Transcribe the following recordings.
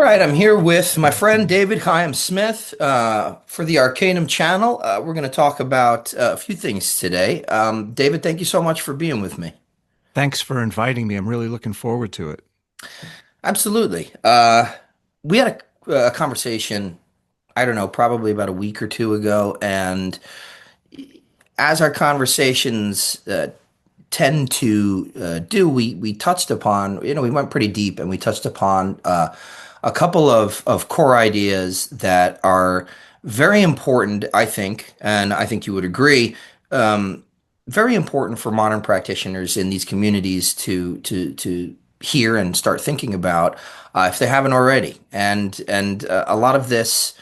right, I'm here with my friend David Chaim Smith for the Arcanum channel. We're going to talk about a few things today. David, thank you so much for being with me. Thanks for inviting me. I'm really looking forward to it. Absolutely. We had a conversation, I don't know, probably about a week or two ago, and as our conversations tend to do, we touched upon, we went pretty deep and we touched upon a couple of core ideas that are very important, I think, and I think you would agree, very important for modern practitioners in these communities to hear and start thinking about if they haven't already. And a lot of this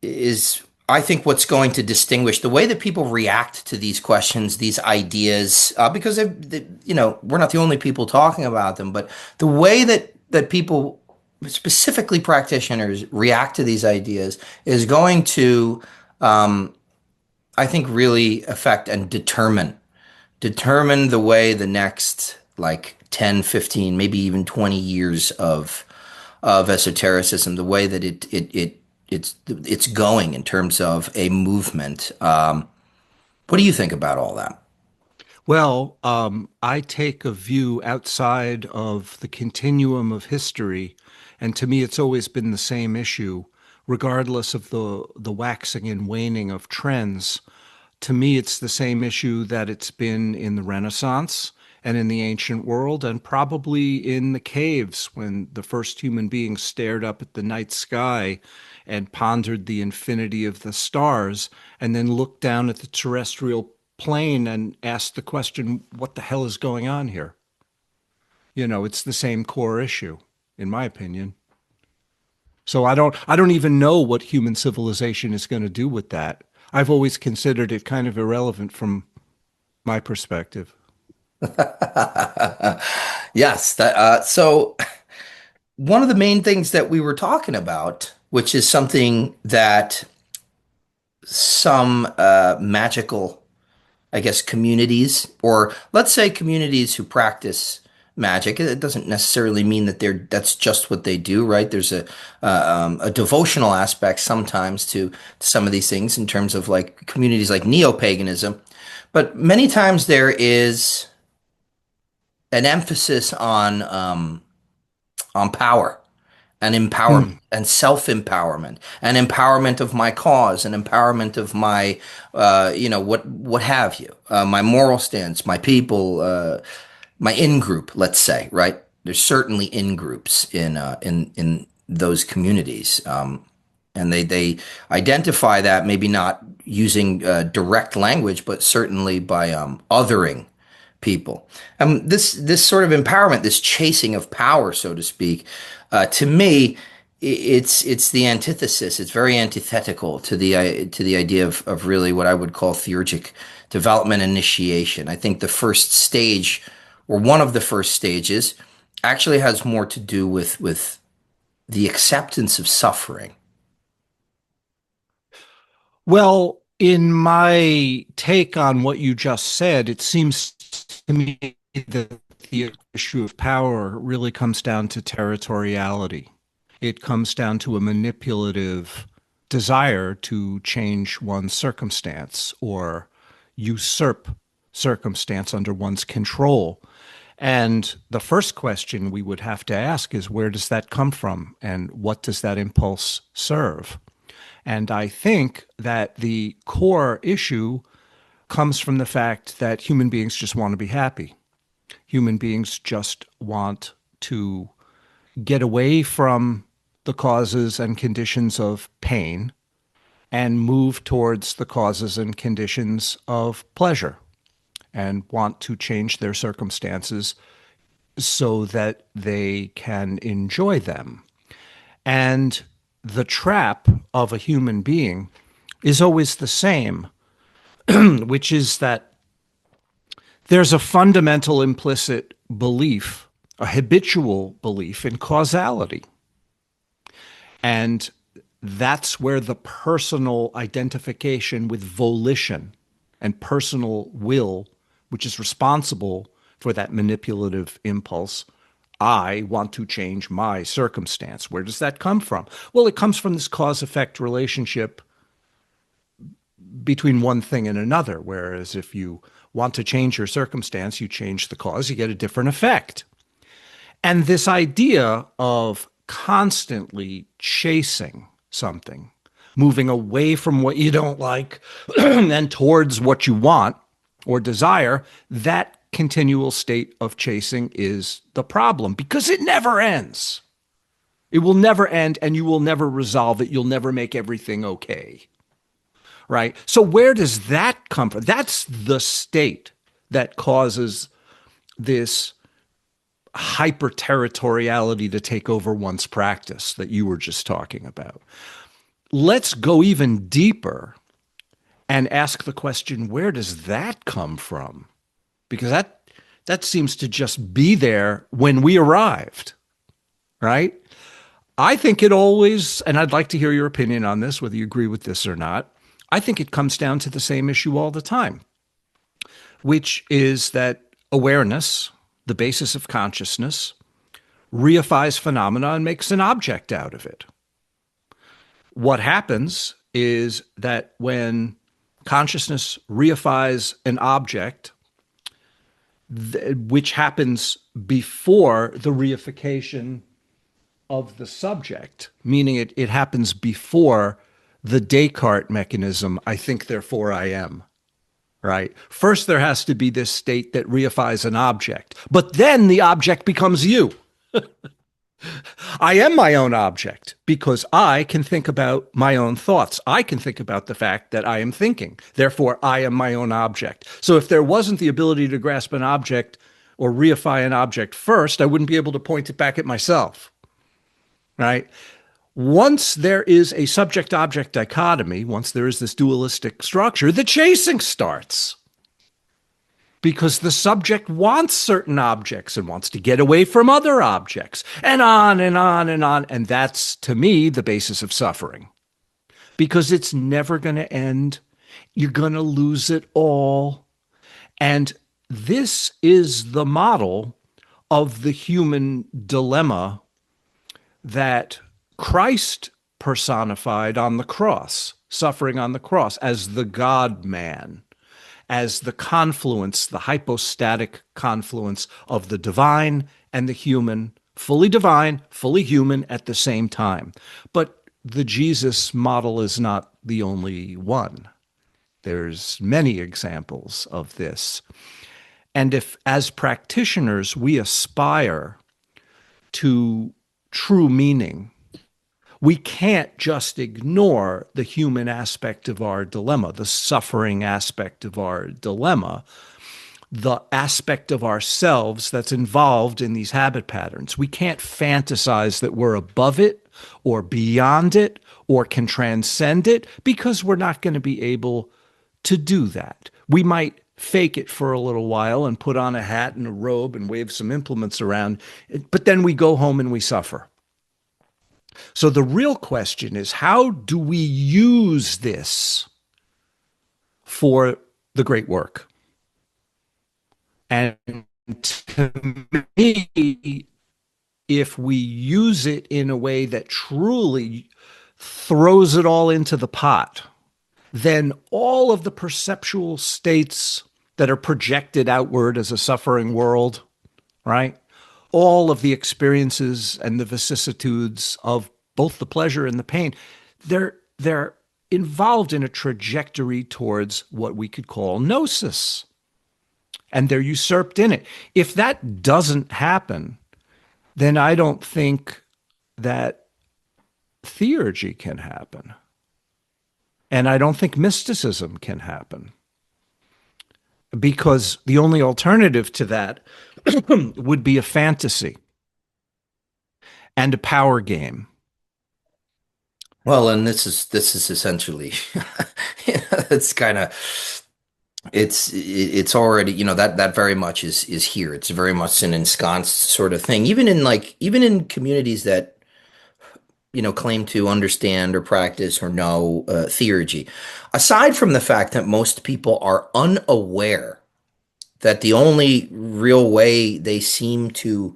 is, I think, what's going to distinguish the way that people react to these questions, these ideas, because we're not the only people talking about them, but the way that people, specifically practitioners, react to these ideas is going to, I think, really affect and determine the way the next like 10, 15, maybe even 20 years of esotericism, the way that it's going in terms of a movement. What do you think about all that? I take a view outside of the continuum of history, and to me, it's always been the same issue, regardless of the waxing and waning of trends. To me, it's the same issue that it's been in the Renaissance and in the ancient world, and probably in the caves when the first human beings stared up at the night sky and pondered the infinity of the stars, and then looked down at the terrestrial plane and asked the question, what the hell is going on here? It's the same core issue, in my opinion. So I don't even know what human civilization is going to do with that. I've always considered it kind of irrelevant from my perspective. Yes. So one of the main things that we were talking about, which is something that some magical, I guess, communities, or let's say communities who practice magic. It doesn't necessarily mean that that's just what they do, right? There's a devotional aspect sometimes to some of these things in terms of like communities like neo-paganism, but many times there is an emphasis on power and empowerment Hmm. and self-empowerment and empowerment of my cause and empowerment of my what have you, my moral stance, my people, my in group, let's say, right? There's certainly in groups in those communities, and they identify that, maybe not using direct language, but certainly by othering people. This sort of empowerment, this chasing of power, so to speak, to me, it's the antithesis. It's very antithetical to the idea of really what I would call theurgic development initiation. I think the first stage, or one of the first stages, actually has more to do with the acceptance of suffering. Well, in my take on what you just said, it seems to me that the issue of power really comes down to territoriality. It comes down to a manipulative desire to change one's circumstance or usurp circumstance under one's control. And the first question we would have to ask is, where does that come from? And what does that impulse serve? And I think that the core issue comes from the fact that human beings just want to be happy. Human beings just want to get away from the causes and conditions of pain and move towards the causes and conditions of pleasure, and want to change their circumstances so that they can enjoy them. And the trap of a human being is always the same, which is that there's a fundamental implicit belief, a habitual belief in causality. And that's where the personal identification with volition and personal will, which is responsible for that manipulative impulse, I want to change my circumstance. Where does that come from? Well, it comes from this cause-effect relationship between one thing and another. Whereas if you want to change your circumstance, you change the cause, you get a different effect. And this idea of constantly chasing something, moving away from what you don't like and towards what you want or desire, that continual state of chasing is the problem because it never ends. It will never end and you will never resolve it. You'll never make everything okay. Right? So where does that come from? That's the state that causes this hyper territoriality to take over one's practice that you were just talking about. Let's go even deeper and ask the question, where does that come from? Because that seems to just be there when we arrived, right? I think it always, and I'd like to hear your opinion on this, whether you agree with this or not. I think it comes down to the same issue all the time, which is that awareness, the basis of consciousness, reifies phenomena and makes an object out of it. What happens is that when consciousness reifies an object, which happens before the reification of the subject, meaning it happens before the Descartes mechanism, I think, therefore I am. Right? First, there has to be this state that reifies an object, but then the object becomes you. I am my own object because I can think about my own thoughts. I can think about the fact that I am thinking. Therefore, I am my own object. So if there wasn't the ability to grasp an object or reify an object first, I wouldn't be able to point it back at myself. Right? Once there is a subject-object dichotomy, once there is this dualistic structure, the chasing starts. Because the subject wants certain objects and wants to get away from other objects, and on and on and on. And that's, to me, the basis of suffering. Because it's never going to end. You're going to lose it all. And this is the model of the human dilemma that Christ personified on the cross, suffering on the cross as the God-man, as the confluence, the hypostatic confluence of the divine and the human, fully divine, fully human at the same time. But the Jesus model is not the only one. There's many examples of this. And if, as practitioners, we aspire to true meaning, we can't just ignore the human aspect of our dilemma, the suffering aspect of our dilemma, the aspect of ourselves that's involved in these habit patterns. We can't fantasize that we're above it or beyond it or can transcend it because we're not going to be able to do that. We might fake it for a little while and put on a hat and a robe and wave some implements around, but then we go home and we suffer. So the real question is, how do we use this for the great work? And to me, if we use it in a way that truly throws it all into the pot, then all of the perceptual states that are projected outward as a suffering world, right? All of the experiences and the vicissitudes of both the pleasure and the pain, they're involved in a trajectory towards what we could call gnosis. And they're usurped in it. If that doesn't happen, then I don't think that theurgy can happen. And I don't think mysticism can happen. Because the only alternative to that would be a fantasy and a power game. Well, and this is essentially, it's kind of, it's already, that very much is here. It's very much an ensconced sort of thing. Even in communities that, claim to understand or practice or know theurgy. Aside from the fact that most people are unaware that the only real way they seem to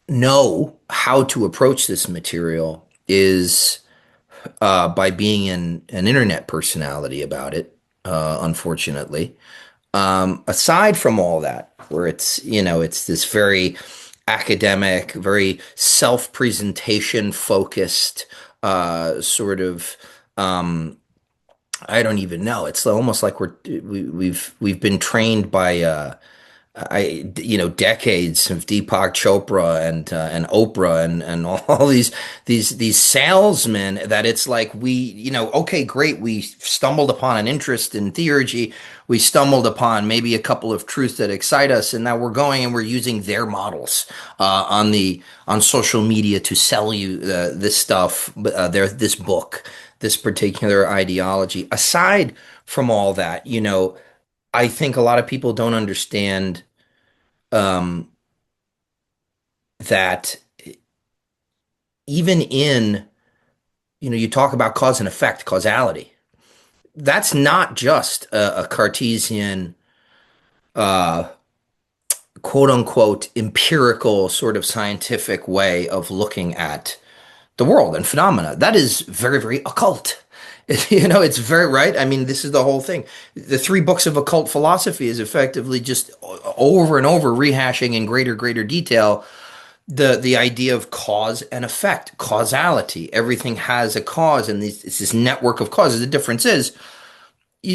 know how to approach this material is by being an internet personality about it, unfortunately. Aside from all that, where it's this very academic, very self-presentation focused sort of I don't even know. It's almost like we've been trained by decades of Deepak Chopra and Oprah and all these salesmen that it's like okay, great, we stumbled upon an interest in theurgy, we stumbled upon maybe a couple of truths that excite us, and now we're going and we're using their models on social media to sell you this stuff, this book, this particular ideology. Aside from all that, I think a lot of people don't understand um, that even in, you talk about cause and effect, causality. That's not just a Cartesian, uh, quote unquote, empirical sort of scientific way of looking at the world and phenomena. That is very, very occult. It's very right. I mean, this is the whole thing. The three books of occult philosophy is effectively just over and over rehashing in greater detail the idea of cause and effect, causality. Everything has a cause, and it's this network of causes. The difference is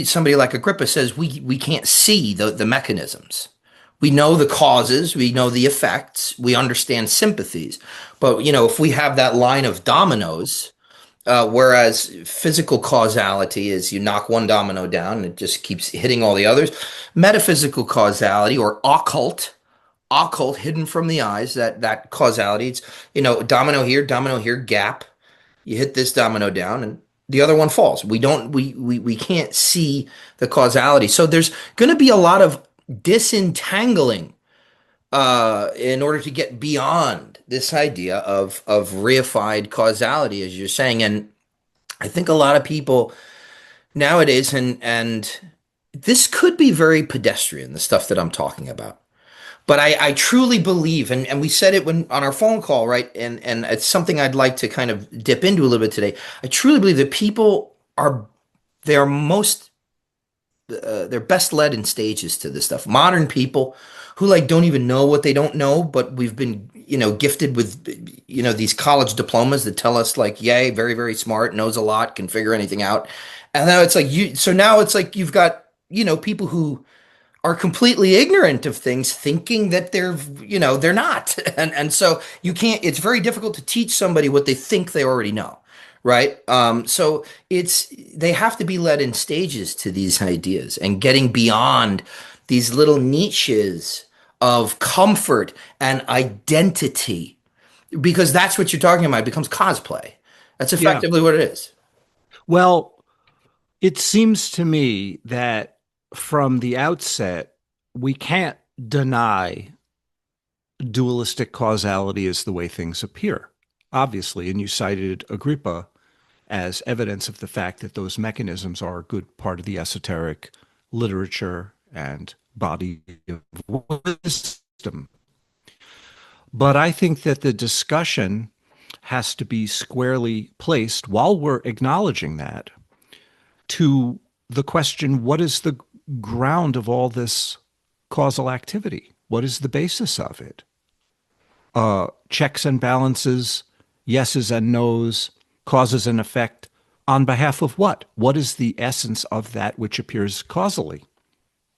somebody like Agrippa says we can't see the mechanisms. We know the causes, we know the effects, we understand sympathies. But if we have that line of dominoes, whereas physical causality is you knock one domino down and it just keeps hitting all the others, metaphysical causality or occult, hidden from the eyes, that causality, it's domino here, gap, you hit this domino down and the other one falls. We can't see the causality, so there's going to be a lot of disentangling in order to get beyond this idea of reified causality, as you're saying. And I think a lot of people nowadays, and this could be very pedestrian, the stuff that I'm talking about. But I truly believe, and we said it when on our phone call, right? And it's something I'd like to kind of dip into a little bit today. I truly believe that people they're they're best led in stages to this stuff. Modern people who like don't even know what they don't know, but we've been gifted with these college diplomas that tell us like, yay, very very smart, knows a lot, can figure anything out. And now it's like now it's like you've got people who are completely ignorant of things, thinking that they're not. And so you can't, it's very difficult to teach somebody what they think they already know, right? So they have to be led in stages to these ideas and getting beyond these little niches of comfort and identity, because that's what you're talking about. It becomes cosplay. That's Yeah. effectively what it is. Well, it seems to me that from the outset, we can't deny dualistic causality is the way things appear, obviously. And you cited Agrippa as evidence of the fact that those mechanisms are a good part of the esoteric literature and body of wisdom. But I think that the discussion has to be squarely placed while we're acknowledging that to the question, what is the ground of all this causal activity? What is the basis of it? Checks and balances, yeses and nos, causes and effect, on behalf of what? What is the essence of that which appears causally?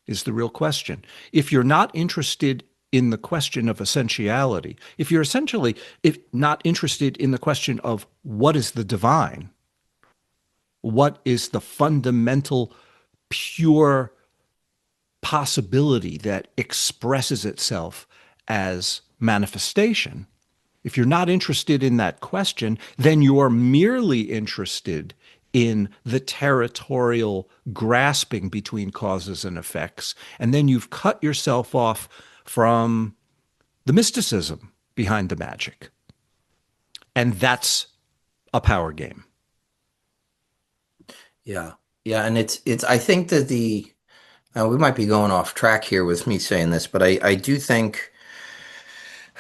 Is the real question. If you're not interested in the question of essentiality, if you're essentially if not interested in the question of what is the divine, what is the fundamental pure possibility that expresses itself as manifestation, if you're not interested in that question, then you're merely interested in the territorial grasping between causes and effects. And then you've cut yourself off from the mysticism behind the magic. And that's a power game. Yeah. Yeah. And I think that we might be going off track here with me saying this, but I do think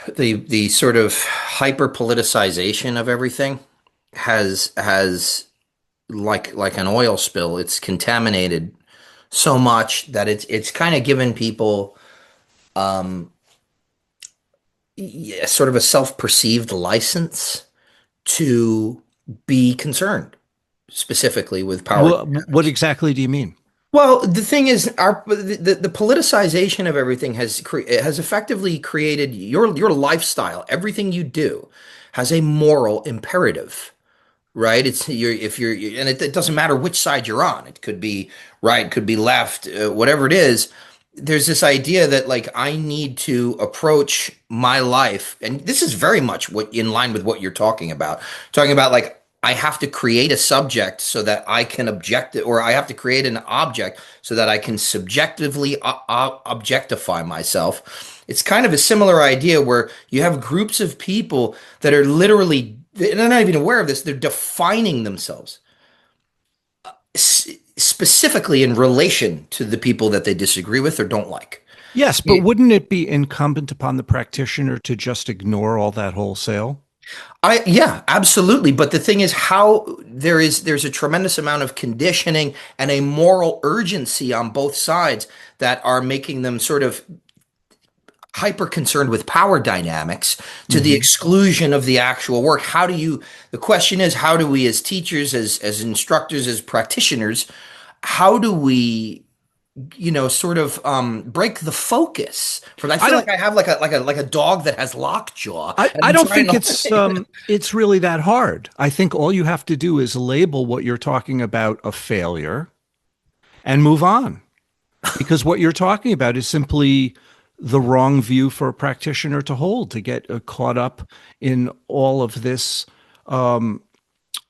The sort of hyper politicization of everything has like an oil spill. It's contaminated so much that it's kind of given people sort of a self-perceived license to be concerned specifically with power What dynamics. exactly do you mean? Well, the thing is, the politicization of everything has effectively created your lifestyle. Everything you do has a moral imperative, right? It's you're if you're and it doesn't matter which side you're on. It could be right, could be left, whatever it is. There's this idea that like I need to approach my life, and this is very much what in line with what you're talking about like I have to create a subject so that I can object it, or I have to create an object so that I can subjectively objectify myself. It's kind of a similar idea where you have groups of people that are literally, they're not even aware of this, they're defining themselves specifically in relation to the people that they disagree with or don't like. Yes, but wouldn't it be incumbent upon the practitioner to just ignore all that wholesale? Yeah, absolutely. But the thing is how there's a tremendous amount of conditioning and a moral urgency on both sides that are making them sort of hyper concerned with power dynamics to the Hmm. exclusion of the actual work. The question is, how do we as teachers, as instructors, as practitioners, how do we sort of break the focus from, I I feel like don't. I have like a dog that has lockjaw and I I'm don't trying think to it's really that hard. I think all you have to do is label what you're talking about a failure and move on. Because what you're talking about is simply the wrong view for a practitioner to hold, to get caught up in all of this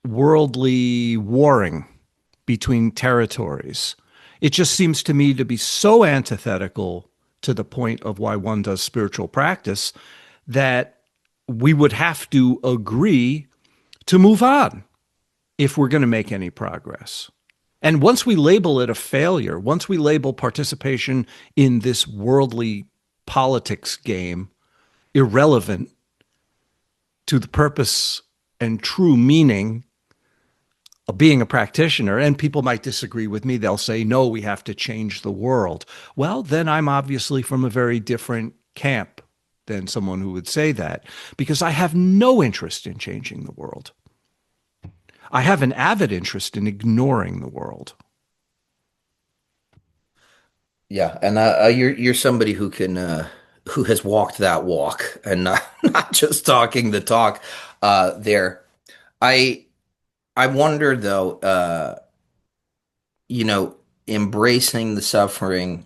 worldly warring between territories. It just seems to me to be so antithetical to the point of why one does spiritual practice that we would have to agree to move on if we're going to make any progress. And once we label it a failure, once we label participation in this worldly politics game irrelevant to the purpose and true meaning of being a practitioner, and people might disagree with me, they'll say, no, we have to change the world. Well, then I'm obviously from a very different camp than someone who would say that, because I have no interest in changing the world. I have an avid interest in ignoring the world. Yeah, and you're somebody who has walked that walk and not not just talking the talk. There, I I wonder though, you know, embracing the suffering,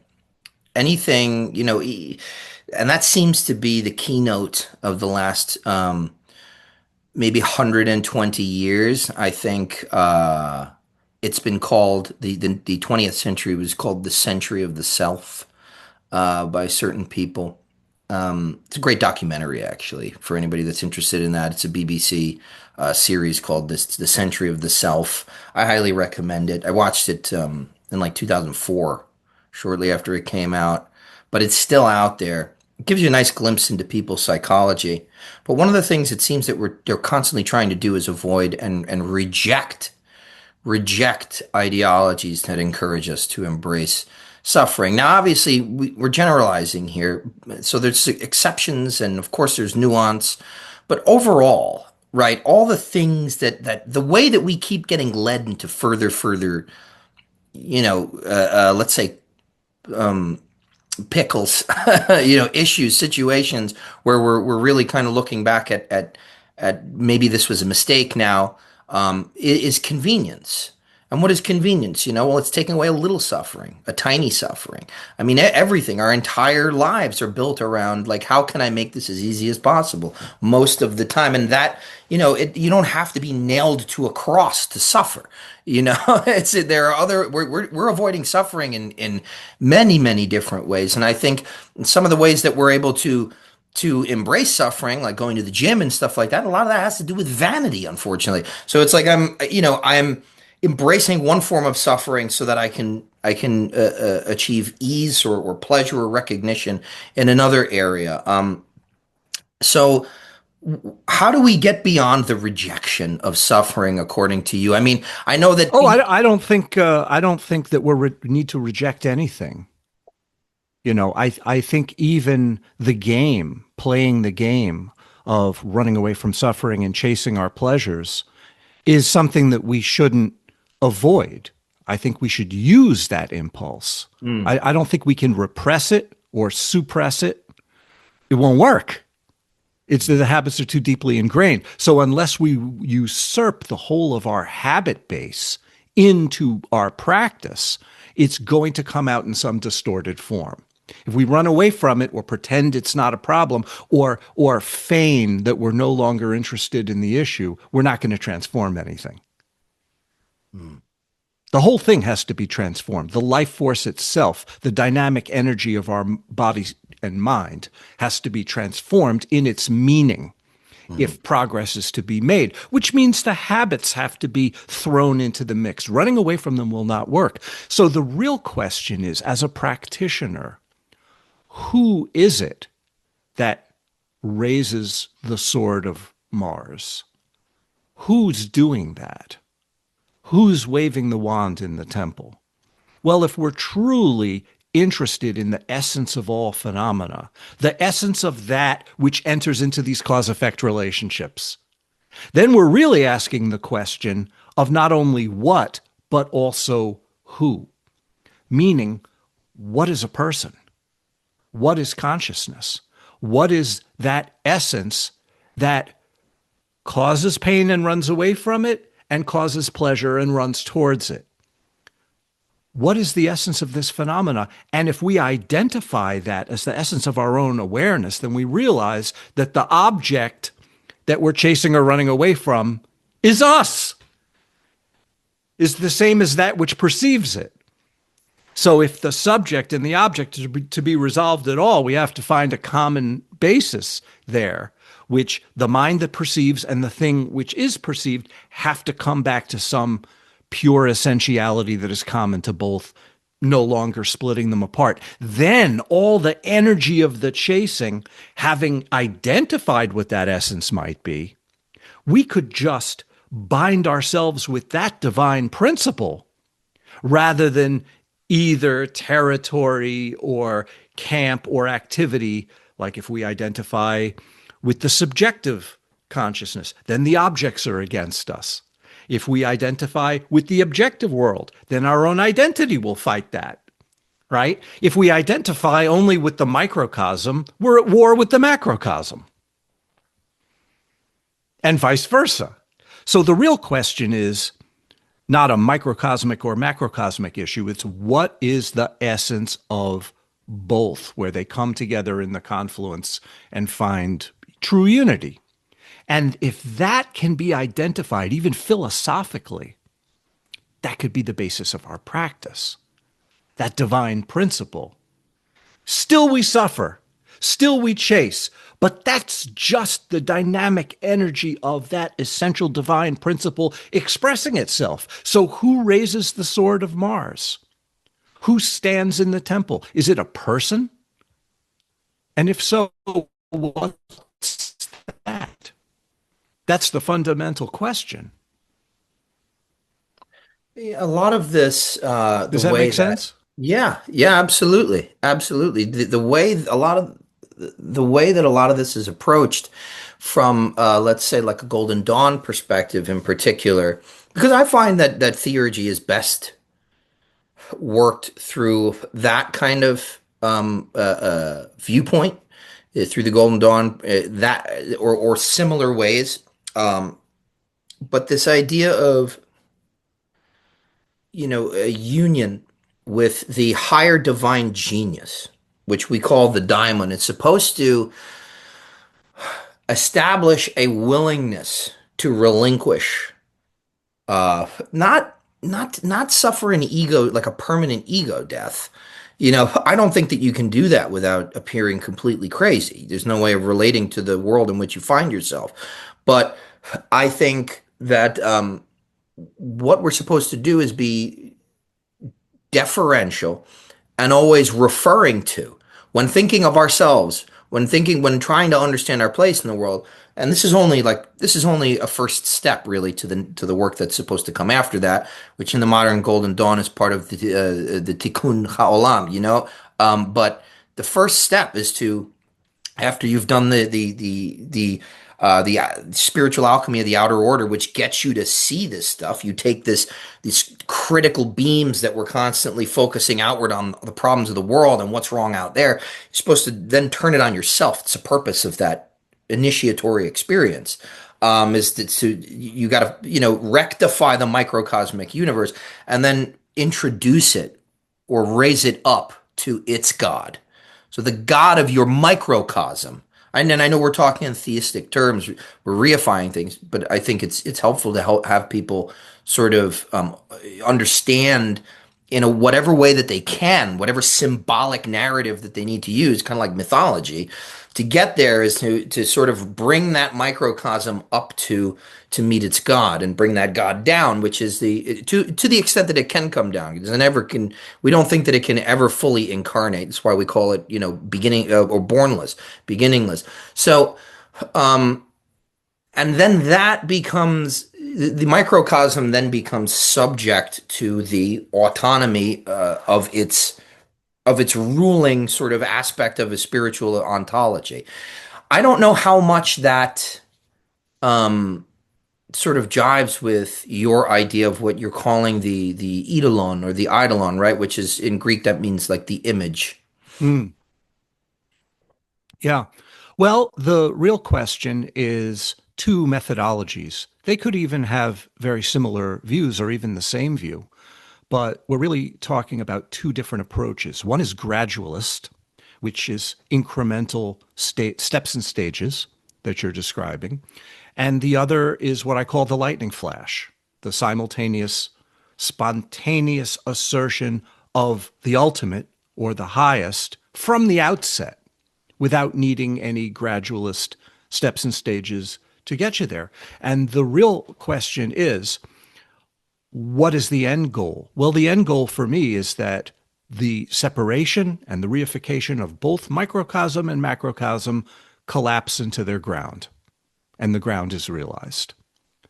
anything, and that seems to be the keynote of the last maybe 120 years. I think it's been called the 20th century was called the century of the self by certain people. It's a great documentary, actually, for anybody that's interested in that. It's a BBC series called The Century of the Self. I highly recommend it. I watched it in like 2004, shortly after it came out, but it's still out there. It gives you a nice glimpse into people's psychology. But one of the things it seems that they're constantly trying to do is avoid and reject ideologies that encourage us to embrace suffering. Now, obviously, we're generalizing here, so there's exceptions, and of course, there's nuance. But overall, right, all the things that the way that we keep getting led into further, let's say pickles, issues, situations where we're really kind of looking back at maybe this was a mistake now, is convenience. And what is convenience? Well, it's taking away a little suffering, a tiny suffering. I mean, everything, our entire lives are built around like, how can I make this as easy as possible most of the time? And that, you don't have to be nailed to a cross to suffer. There are we're avoiding suffering in many, many different ways. And I think some of the ways that we're able to embrace suffering, like going to the gym and stuff like that, a lot of that has to do with vanity, unfortunately. So it's like I'm embracing one form of suffering so that I can achieve ease or pleasure or recognition in another area. So, how do we get beyond the rejection of suffering, according to you? I mean, I know that. Oh, I don't think that need to reject anything. I think even the game, playing the game of running away from suffering and chasing our pleasures is something that we shouldn't avoid. I think we should use that impulse. Mm. I don't think we can repress it or suppress it. It won't work. It's the habits are too deeply ingrained. So unless we usurp the whole of our habit base into our practice, it's going to come out in some distorted form. If we run away from it or pretend it's not a problem or feign that we're no longer interested in the issue, we're not going to transform anything. Mm. The whole thing has to be transformed. The life force itself, the dynamic energy of our body and mind has to be transformed in its meaning Mm. if progress is to be made, which means the habits have to be thrown into the mix. Running away from them will not work. So the real question is, as a practitioner, who is it that raises the sword of Mars? Who's doing that? Who's waving the wand in the temple? Well, if we're truly interested in the essence of all phenomena, the essence of that which enters into these cause effect relationships, then we're really asking the question of not only what, but also who. Meaning, what is a person? What is consciousness? What is that essence that causes pain and runs away from it and causes pleasure and runs towards it? What is the essence of this phenomena? And if we identify that as the essence of our own awareness, then we realize that the object that we're chasing or running away from is us, is the same as that which perceives it. So if the subject and the object are to be resolved at all, we have to find a common basis there, which the mind that perceives and the thing which is perceived have to come back to some pure essentiality that is common to both, no longer splitting them apart. Then all the energy of the chasing, having identified what that essence might be, we could just bind ourselves with that divine principle rather than either territory or camp or activity. Like if we identify with the subjective consciousness, then the objects are against us. If we identify with the objective world, then our own identity will fight that, right? If we identify only with the microcosm, we're at war with the macrocosm, and vice versa. So the real question is not a microcosmic or macrocosmic issue. It's what is the essence of both, where they come together in the confluence and find true unity. And if that can be identified, even philosophically, that could be the basis of our practice, that divine principle. Still we suffer, still we chase, but that's just the dynamic energy of that essential divine principle expressing itself. So who raises the sword of Mars? Who stands in the temple? Is it a person? And if so, what's that? That's the fundamental question. Yeah, a lot of this, the Does that way make that, sense? yeah, yeah, absolutely, absolutely. The way a lot of the way that a lot of this is approached from, let's say, like a Golden Dawn perspective in particular, because I find that theurgy is best worked through that kind of viewpoint, through the Golden Dawn, that or similar ways. Um, but this idea of a union with the higher divine genius, which we call the daimon. It's supposed to establish a willingness to relinquish, not suffer an ego, like a permanent ego death. I don't think that you can do that without appearing completely crazy. There's no way of relating to the world in which you find yourself. But I think that what we're supposed to do is be deferential and always referring to, when thinking of ourselves, when trying to understand our place in the world. And this is only a first step really to the work that's supposed to come after that, which in the modern Golden Dawn is part of the Tikkun Ha'olam, you know. But the first step is to, after you've done the spiritual alchemy of the outer order, which gets you to see this stuff. You take these critical beams that we're constantly focusing outward on the problems of the world and what's wrong out there. You're supposed to then turn it on yourself. It's the purpose of that initiatory experience. Is that to you got to rectify the microcosmic universe and then introduce it or raise it up to its God. So the God of your microcosm. And then I know we're talking in theistic terms, we're reifying things, but I think it's helpful to have people sort of understand in a whatever way that they can, whatever symbolic narrative that they need to use, kind of like mythology, to get there is to sort of bring that microcosm up to meet its God and bring that God down, which is to the extent that it can come down. It doesn't ever can. We don't think that it can ever fully incarnate. That's why we call it beginning or bornless, beginningless. So, and then that becomes the microcosm then becomes subject to the autonomy of its ruling sort of aspect of a spiritual ontology. I don't know how much that sort of jives with your idea of what you're calling the eidolon or the eidolon, right? Which is in Greek that means like the image. Mm, yeah. Well, the real question is two methodologies. They could even have very similar views or even the same view, but we're really talking about two different approaches. One is gradualist, which is incremental steps and stages that you're describing. And the other is what I call the lightning flash, the simultaneous, spontaneous assertion of the ultimate or the highest from the outset without needing any gradualist steps and stages to get you there. And the real question is, what is the end goal? Well, the end goal for me is that the separation and the reification of both microcosm and macrocosm collapse into their ground, and the ground is realized.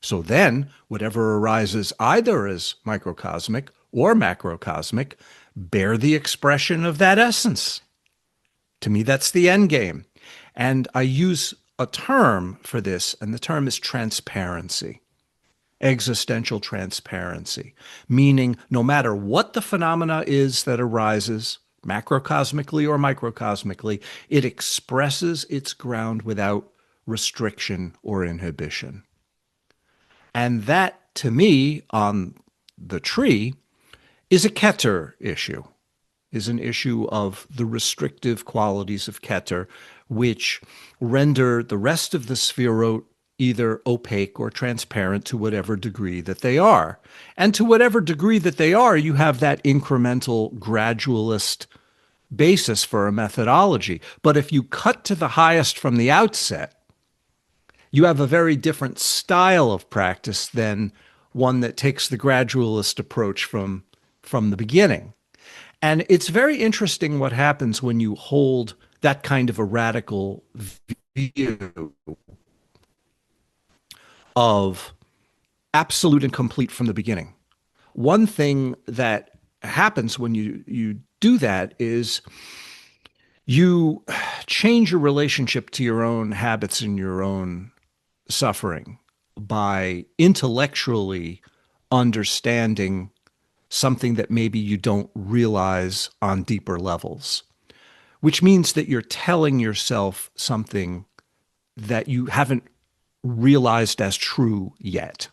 So then, whatever arises either as microcosmic or macrocosmic, bear the expression of that essence. To me, that's the end game. And I use a term for this, and the term is transparency. Existential transparency, meaning no matter what the phenomena is that arises, macrocosmically or microcosmically, it expresses its ground without restriction or inhibition. And that, to me, on the tree, is a Keter issue, is an issue of the restrictive qualities of Keter, which render the rest of the spherot either opaque or transparent to whatever degree that they are. And to whatever degree that they are, you have that incremental gradualist basis for a methodology. But if you cut to the highest from the outset, you have a very different style of practice than one that takes the gradualist approach from the beginning. And it's very interesting what happens when you hold that kind of a radical view of absolute and complete from the beginning. One thing that happens when you do that is you change your relationship to your own habits and your own suffering by intellectually understanding something that maybe you don't realize on deeper levels, which means that you're telling yourself something that you haven't realized as true yet,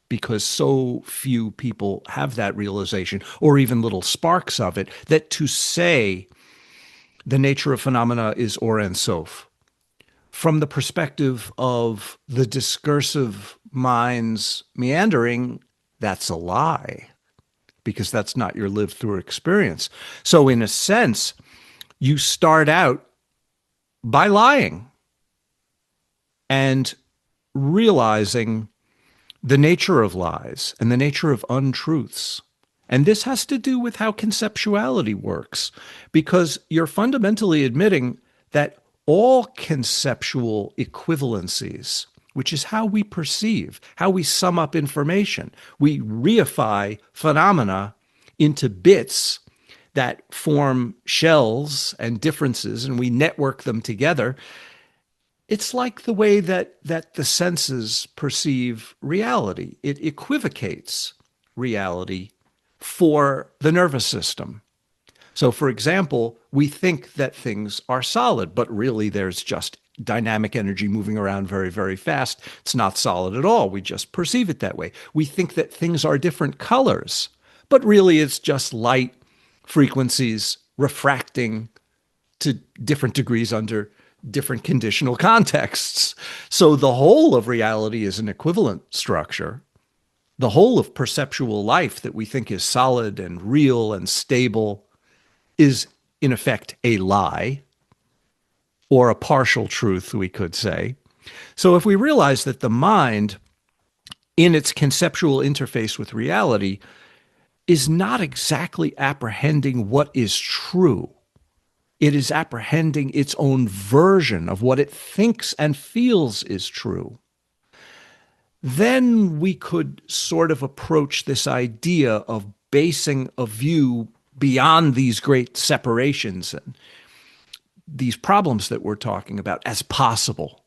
because so few people have that realization or even little sparks of it, that to say the nature of phenomena is Or Ein Sof, from the perspective of the discursive mind's meandering, that's a lie, because that's not your lived through experience. So in a sense, you start out by lying and realizing the nature of lies and the nature of untruths. And this has to do with how conceptuality works, because you're fundamentally admitting that all conceptual equivalencies, which is how we perceive, how we sum up information. We reify phenomena into bits that form shells and differences, and we network them together. It's like the way that the senses perceive reality. It equivocates reality for the nervous system. So, for example, we think that things are solid, but really there's just dynamic energy moving around very, very fast. It's not solid at all. We just perceive it that way. We think that things are different colors, but really it's just light frequencies refracting to different degrees under different conditional contexts. So the whole of reality is an equivalent structure. The whole of perceptual life that we think is solid and real and stable is, in effect, a lie or a partial truth, we could say. So if we realize that the mind, in its conceptual interface with reality, is not exactly apprehending what is true, it is apprehending its own version of what it thinks and feels is true, then we could sort of approach this idea of basing a view beyond these great separations and these problems that we're talking about as possible.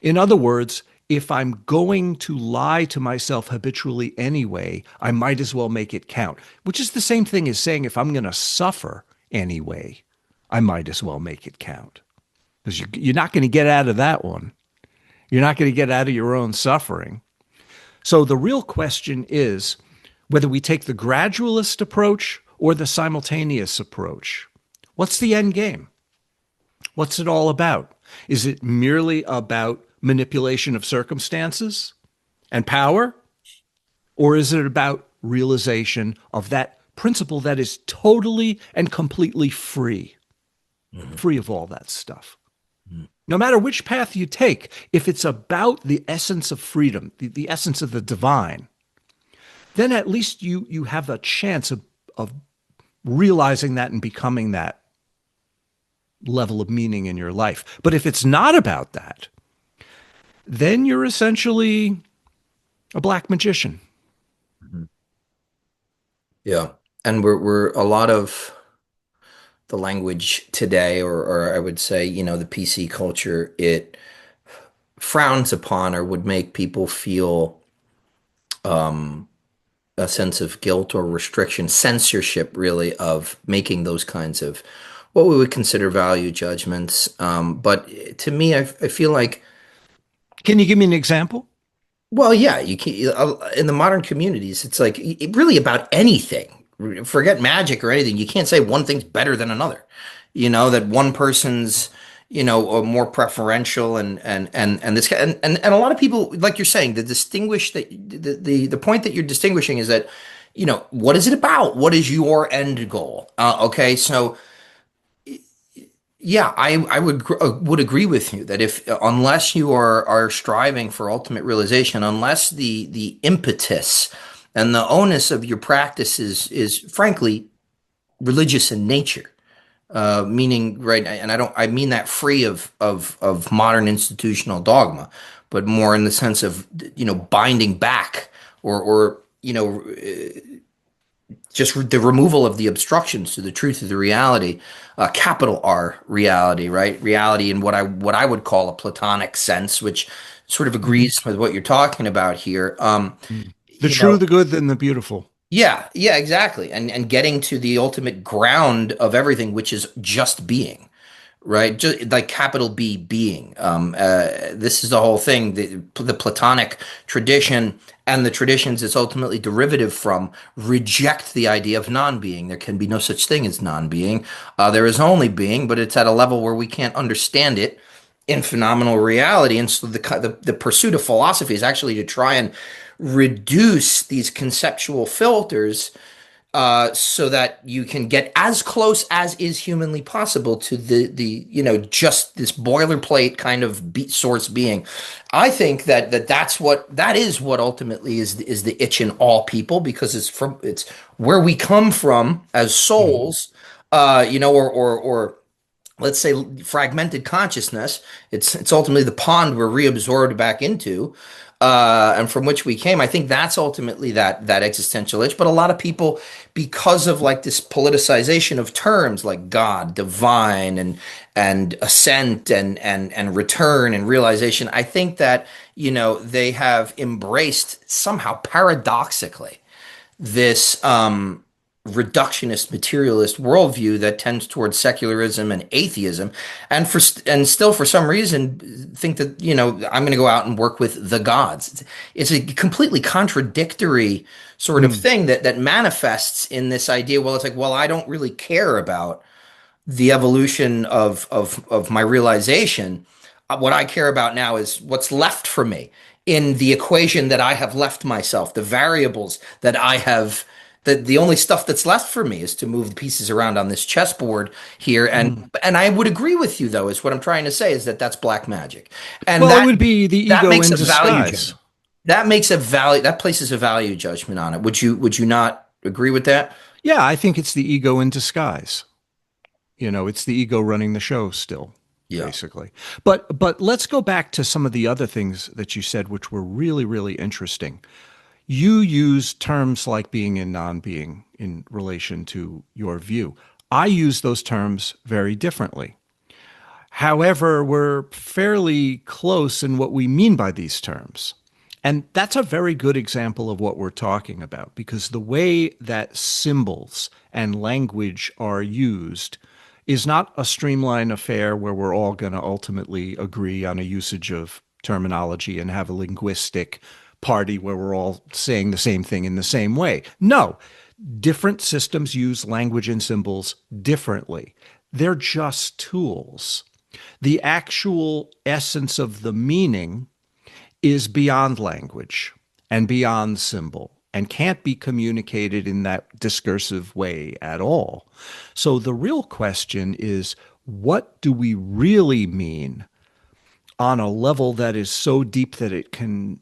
In other words, if I'm going to lie to myself habitually anyway, I might as well make it count, which is the same thing as saying if I'm going to suffer anyway, I might as well make it count. Because you're not going to get out of that one. You're not going to get out of your own suffering. So the real question is whether we take the gradualist approach or the simultaneous approach. What's the end game? What's it all about? Is it merely about manipulation of circumstances and power? Or is it about realization of that principle that is totally and completely free, free of all that stuff? No matter which path you take, if it's about the essence of freedom, the essence of the divine, then at least you have a chance of realizing that and becoming that level of meaning in your life. But if it's not about that, then you're essentially a black magician. Yeah. And we're a lot of the language today, or I would say, the PC culture, it frowns upon or would make people feel a sense of guilt or restriction, censorship, really, of making those kinds of what we would consider value judgments. But to me, I feel like, Can you give me an example? well, yeah, you can in the modern communities, it's like really about anything. Forget magic or anything. You can't say one thing's better than another. That one person's, more preferential and this and a lot of people, like you're saying, the point that you're distinguishing is that, what is it about? What is your end goal? Okay, so yeah, I would agree with you that if unless you are striving for ultimate realization, unless the impetus and the onus of your practice is frankly religious in nature, meaning, right, and I mean that free of modern institutional dogma, but more in the sense of binding back or just the removal of the obstructions to the truth of the reality, capital R reality, right? Reality in what I would call a Platonic sense, which sort of agrees with what you're talking about here. The You true, know, the good, and the beautiful. yeah, yeah, exactly, and getting to the ultimate ground of everything, which is just being, right? Just like capital B being. This is the whole thing. The Platonic tradition and the traditions it's ultimately derivative from reject the idea of non-being. There can be no such thing as non-being. There is only being, but it's at a level where we can't understand it in phenomenal reality. And so the pursuit of philosophy is actually to try and reduce these conceptual filters so that you can get as close as is humanly possible to the just this boilerplate kind of source being. I think that is what ultimately is the itch in all people, because it's where we come from as souls, or let's say, fragmented consciousness. It's ultimately the pond we're reabsorbed back into, and from which we came. I think that's ultimately that existential itch. But a lot of people, because of like this politicization of terms like God, divine, and ascent, and return and realization, I think that they have embraced somehow paradoxically this reductionist materialist worldview that tends towards secularism and atheism, and still for some reason think that I'm going to go out and work with the gods. It's a completely contradictory sort of Mm. thing that manifests in this idea. Well, it's like, well, I don't really care about the evolution of my realization. What I care about now is what's left for me in the equation that I have left myself, the variables that I have. The only stuff that's left for me is to move the pieces around on this chessboard here, Mm. and I would agree with you, though, is what I'm trying to say, is that that's black magic, and Well, it that would be the that ego makes in a value disguise. judgment. That places a value judgment on it. Would you not agree with that? Yeah, I think it's the ego in disguise. It's the ego running the show still, Yeah. basically. But let's go back to some of the other things that you said, which were really, really interesting. You use terms like being and non-being in relation to your view. I use those terms very differently. However, we're fairly close in what we mean by these terms. And that's a very good example of what we're talking about, because the way that symbols and language are used is not a streamlined affair where we're all going to ultimately agree on a usage of terminology and have a linguistic party where we're all saying the same thing in the same way. No, different systems use language and symbols differently. They're just tools. The actual essence of the meaning is beyond language and beyond symbol and can't be communicated in that discursive way at all. So the real question is, what do we really mean on a level that is so deep that it can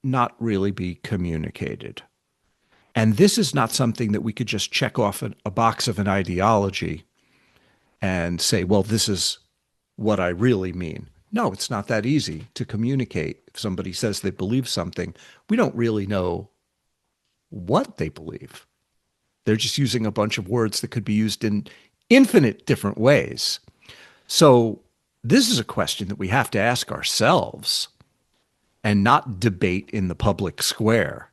not really be communicated? And this is not something that we could just check off a box of an ideology and say, well, this is what I really mean. No, it's not that easy to communicate. If somebody says they believe something, we don't really know what they believe. They're just using a bunch of words that could be used in infinite different ways. So, this is a question that we have to ask ourselves and not debate in the public square.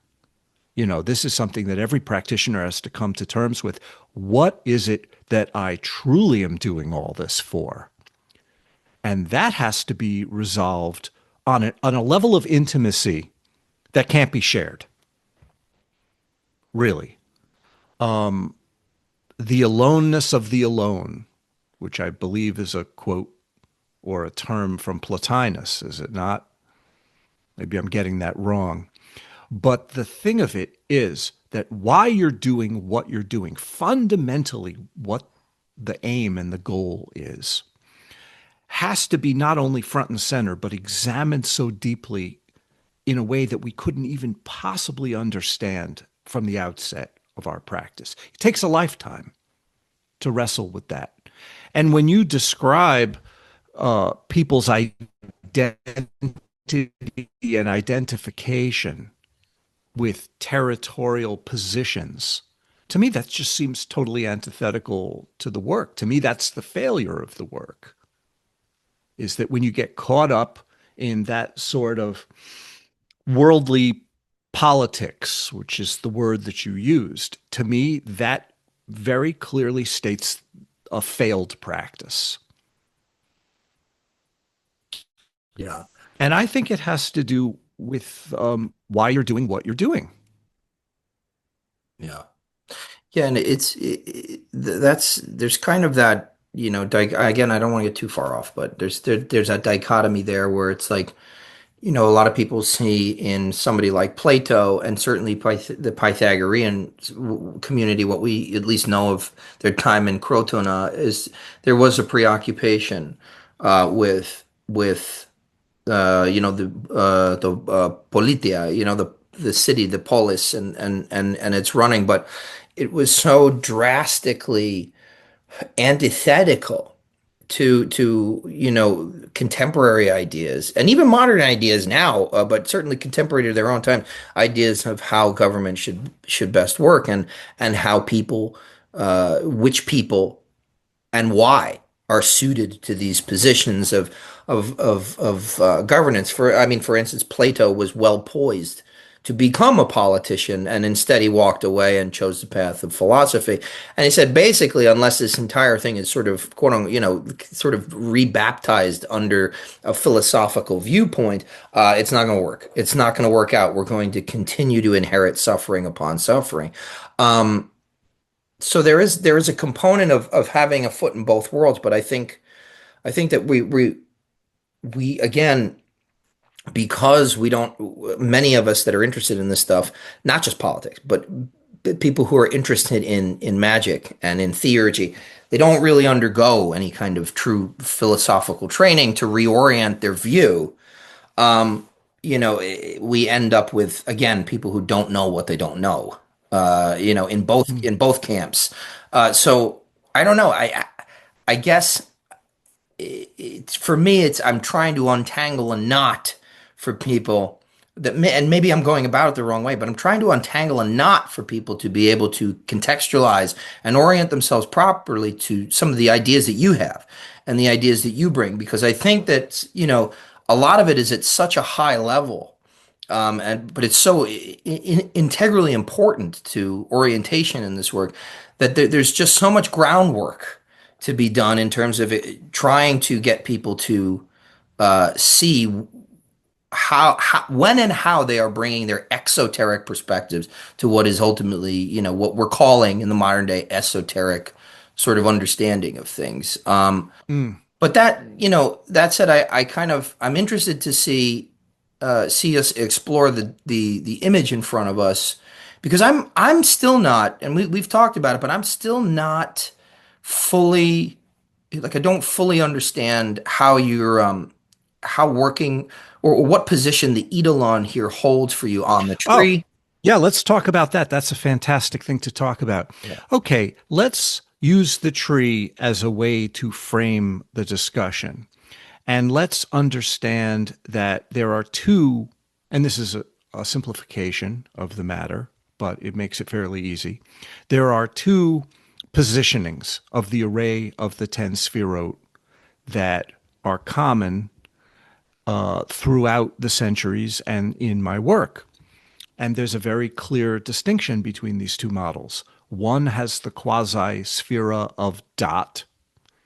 This is something that every practitioner has to come to terms with. What is it that I truly am doing all this for? And that has to be resolved on a level of intimacy that can't be shared, really. The aloneness of the alone, which I believe is a quote or a term from Plotinus, is it not? Maybe I'm getting that wrong. But the thing of it is that why you're doing what you're doing, fundamentally, what the aim and the goal is, has to be not only front and center, but examined so deeply in a way that we couldn't even possibly understand from the outset of our practice. It takes a lifetime to wrestle with that. And when you describe people's identity and identification with territorial positions, to me, that just seems totally antithetical to the work. To me, that's the failure of the work, is that when you get caught up in that sort of worldly politics, which is the word that you used, to me, that very clearly states a failed practice. Yeah. And I think it has to do with why you're doing what you're doing. Yeah. Yeah, and that's there's kind of that, again, I don't want to get too far off, but there's that dichotomy there where it's like, a lot of people see in somebody like Plato, and certainly the Pythagorean community, what we at least know of their time in Crotona, is there was a preoccupation with the politia, the city, the polis, and its running, but it was so drastically antithetical to contemporary ideas and even modern ideas now, but certainly contemporary to their own time, ideas of how government should best work, and how people, which people and why are suited to these positions of governance. For instance, Plato was well poised to become a politician, and instead he walked away and chose the path of philosophy. And he said, basically, unless this entire thing is sort of quote unquote, sort of rebaptized under a philosophical viewpoint, it's not going to work. It's not going to work out. We're going to continue to inherit suffering upon suffering. Um, so there is a component of having a foot in both worlds, but I think that we again, because we don't, many of us that are interested in this stuff, not just politics, but people who are interested in magic and in theurgy, they don't really undergo any kind of true philosophical training to reorient their view. um, we end up with, again, people who don't know what they don't know. In both Mm. camps. So I don't know. I guess for me, it's I'm trying to untangle a knot for people and maybe I'm going about it the wrong way, but I'm trying to untangle a knot for people to be able to contextualize and orient themselves properly to some of the ideas that you have and the ideas that you bring, because I think that, a lot of it is at such a high level. But it's so integrally important to orientation in this work that there's just so much groundwork to be done in terms of trying to get people to see when and how they are bringing their exoteric perspectives to what is ultimately, what we're calling in the modern day esoteric sort of understanding of things. Mm. But that said, I'm interested to see us explore the image in front of us, because I'm still not, and we've talked about it, but I'm still not fully, like, I don't fully understand how you're how working, or what position the Eidolon here holds for you on the Oh, tree. yeah, let's talk about that. That's a fantastic thing to talk about. Yeah. Okay, let's use the tree as a way to frame the discussion. And let's understand that there are two, and this is a simplification of the matter, but it makes it fairly easy. There are two positionings of the array of the 10 spherot that are common throughout the centuries and in my work. And there's a very clear distinction between these two models. One has the quasi sphera of dot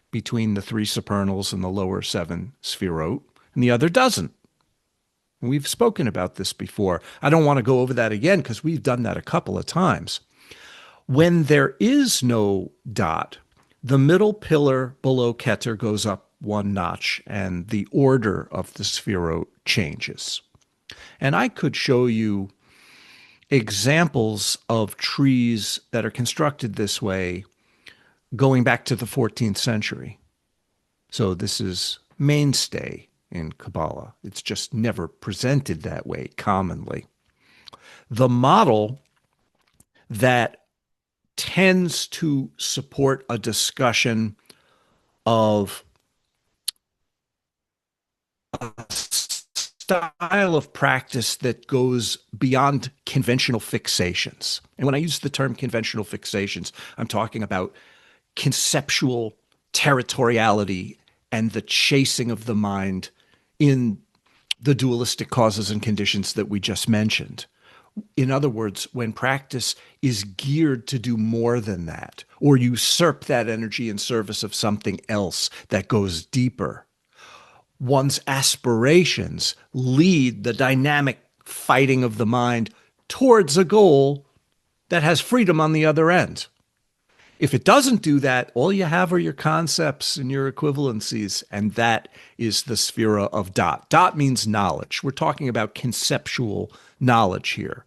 between the three supernals and the lower seven spherot, and the other doesn't. We've spoken about this before. I don't want to go over that again because we've done that a couple of times. When there is no dot, the middle pillar below Keter goes up one notch and the order of the spherot changes. And I could show you examples of trees that are constructed this way going back to the 14th century. So this is mainstay in Kabbalah. It's just never presented that way commonly. The model that tends to support a discussion of a style of practice that goes beyond conventional fixations. And when I use the term conventional fixations, I'm talking about conceptual territoriality and the chasing of the mind in the dualistic causes and conditions that we just mentioned. In other words, when practice is geared to do more than that, or usurp that energy in service of something else that goes deeper, one's aspirations lead the dynamic fighting of the mind towards a goal that has freedom on the other end. If it doesn't do that, all you have are your concepts and your equivalencies, and that is the sphera of dot. Dot means knowledge. We're talking about conceptual knowledge here.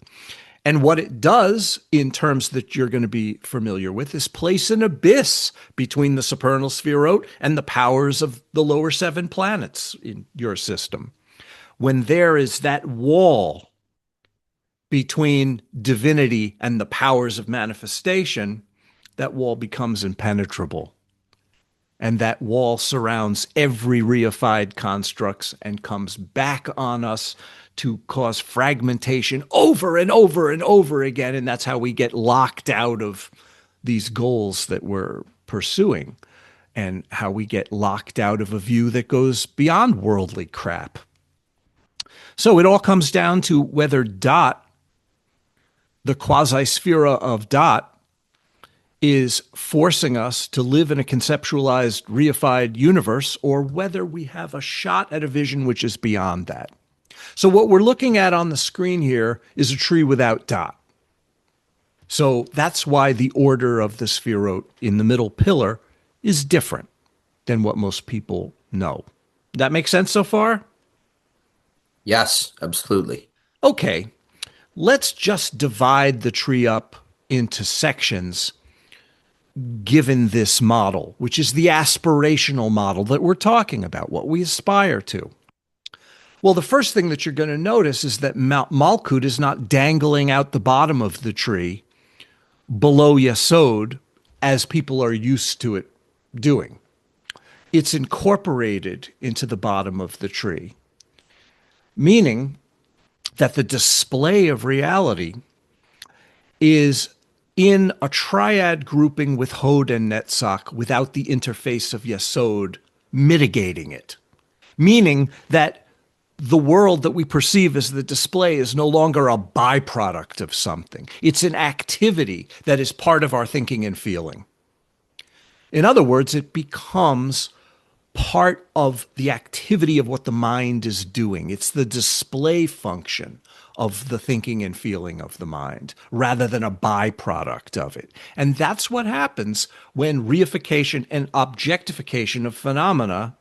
And what it does, in terms that you're going to be familiar with, is place an abyss between the supernal spherot and the powers of the lower seven planets in your system. When there is that wall between divinity and the powers of manifestation, that wall becomes impenetrable. And that wall surrounds every reified constructs and comes back on us to cause fragmentation over and over and over again. And that's how we get locked out of these goals that we're pursuing, and how we get locked out of a view that goes beyond worldly crap. So it all comes down to whether dot, the quasi-sphere of dot, is forcing us to live in a conceptualized, reified universe, or whether we have a shot at a vision which is beyond that. So what we're looking at on the screen here is a tree without dot. So that's why the order of the spherote in the middle pillar is different than what most people know. That makes sense so far? Yes, absolutely. Okay, let's just divide the tree up into sections given this model, which is the aspirational model that we're talking about, what we aspire to. Well, the first thing that you're going to notice is that Malkut is not dangling out the bottom of the tree below Yesod as people are used to it doing. It's incorporated into the bottom of the tree, meaning that the display of reality is in a triad grouping with Hod and Netzach without the interface of Yesod mitigating it. Meaning that the world that we perceive as the display is no longer a byproduct of something. It's an activity that is part of our thinking and feeling. In other words, it becomes part of the activity of what the mind is doing. It's the display function of the thinking and feeling of the mind rather than a byproduct of it. And that's what happens when reification and objectification of phenomena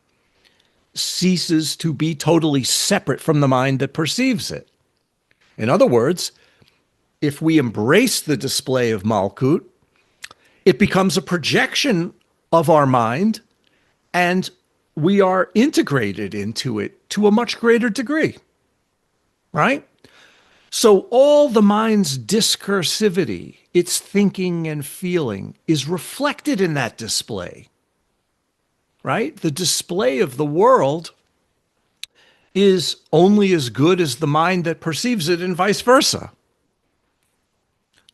ceases to be totally separate from the mind that perceives it. In other words, if we embrace the display of Malkut, it becomes a projection of our mind, and we are integrated into it to a much greater degree, right? So all the mind's discursivity, its thinking and feeling, is reflected in that display, right? The display of the world is only as good as the mind that perceives it, and vice versa.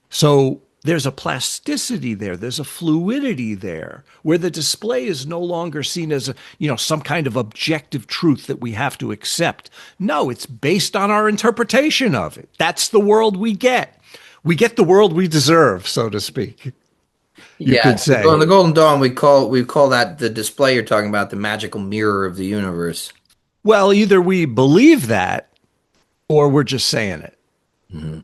So there's a plasticity there, there's a fluidity there, where the display is no longer seen as some kind of objective truth that we have to accept. No, it's based on our interpretation of it. That's the world we get. We get the world we deserve, so to speak. You Yeah, could say. on the Golden Dawn, we call that the display you're talking about, the magical mirror of the universe. Well, either we believe that or we're just saying it. Hmm.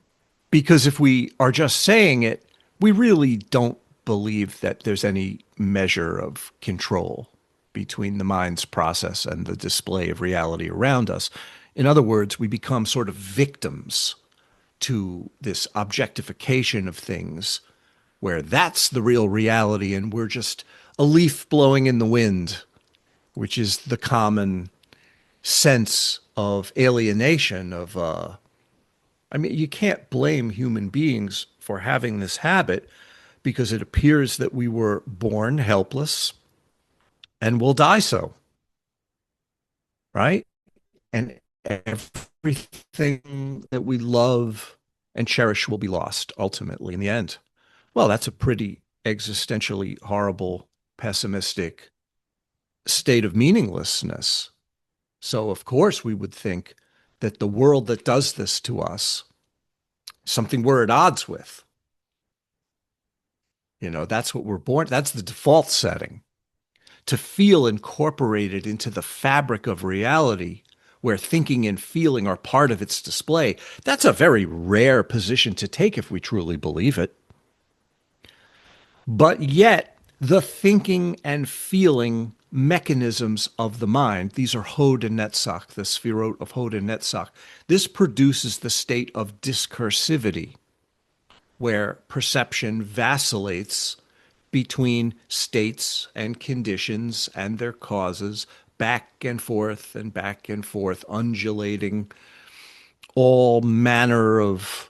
Because if we are just saying it, we really don't believe that there's any measure of control between the mind's process and the display of reality around us. In other words, we become sort of victims to this objectification of things, where that's the real reality and we're just a leaf blowing in the wind, which is the common sense of alienation of you can't blame human beings for having this habit, because it appears that we were born helpless and will die so, right? And everything that we love and cherish will be lost ultimately in the end. Well, that's a pretty existentially horrible, pessimistic state of meaninglessness. So, of course, we would think that the world that does this to us, something we're at odds with. That's what we're born. That's the default setting. To feel incorporated into the fabric of reality, where thinking and feeling are part of its display, that's a very rare position to take if we truly believe it. But yet, the thinking and feeling mechanisms of the mind, these are Hod and Netzach, the spherot of Hod and Netzach, this produces the state of discursivity, where perception vacillates between states and conditions and their causes, back and forth, undulating all manner of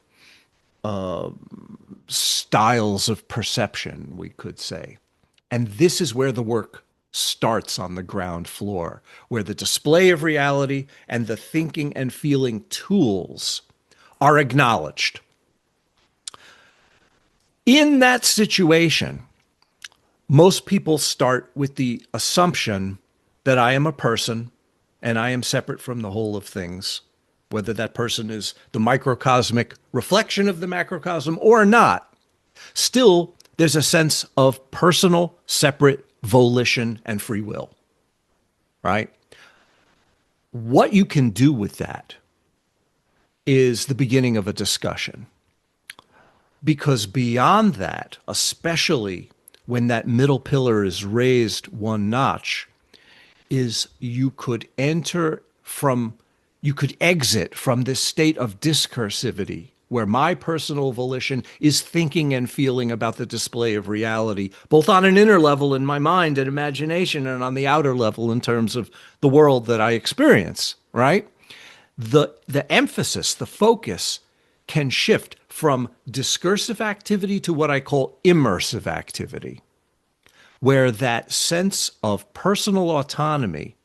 styles of perception, we could say. And this is where the work starts on the ground floor, where the display of reality and the thinking and feeling tools are acknowledged. In that situation, most people start with the assumption that I am a person and I am separate from the whole of things, whether that person is the microcosmic reflection of the macrocosm or not. Still, there's a sense of personal, separate volition and free will, right? What you can do with that is the beginning of a discussion. Because beyond that, especially when that middle pillar is raised one notch, is you could exit from this state of discursivity where my personal volition is thinking and feeling about the display of reality, both on an inner level in my mind and imagination and on the outer level in terms of the world that I experience, right? The emphasis, the focus can shift from discursive activity to what I call immersive activity, where that sense of personal autonomy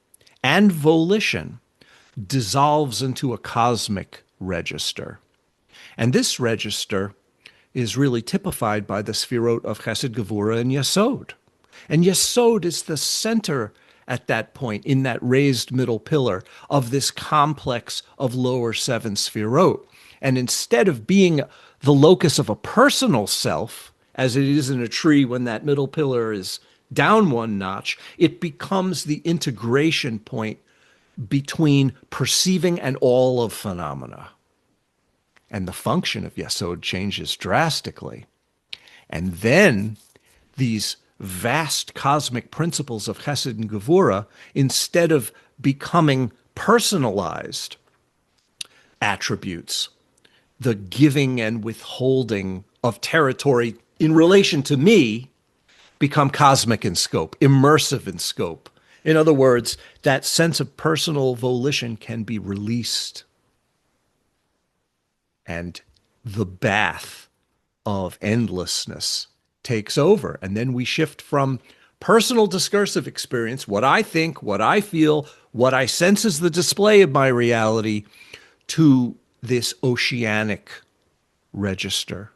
and volition dissolves into a cosmic register. And this register is really typified by the Sfirot of Chesed, Gevurah, and Yesod. And Yesod is the center at that point, in that raised middle pillar, of this complex of lower seven Sfirot. And instead of being the locus of a personal self, as it is in a tree when that middle pillar is down one notch, it becomes the integration point between perceiving and all of phenomena. And the function of Yesod changes drastically. And then these vast cosmic principles of Chesed and Gevurah, instead of becoming personalized attributes, the giving and withholding of territory in relation to me, become cosmic in scope, immersive in scope. In other words, that sense of personal volition can be released. And the bath of endlessness takes over. And then we shift from personal discursive experience, what I think, what I feel, what I sense as the display of my reality, to this oceanic register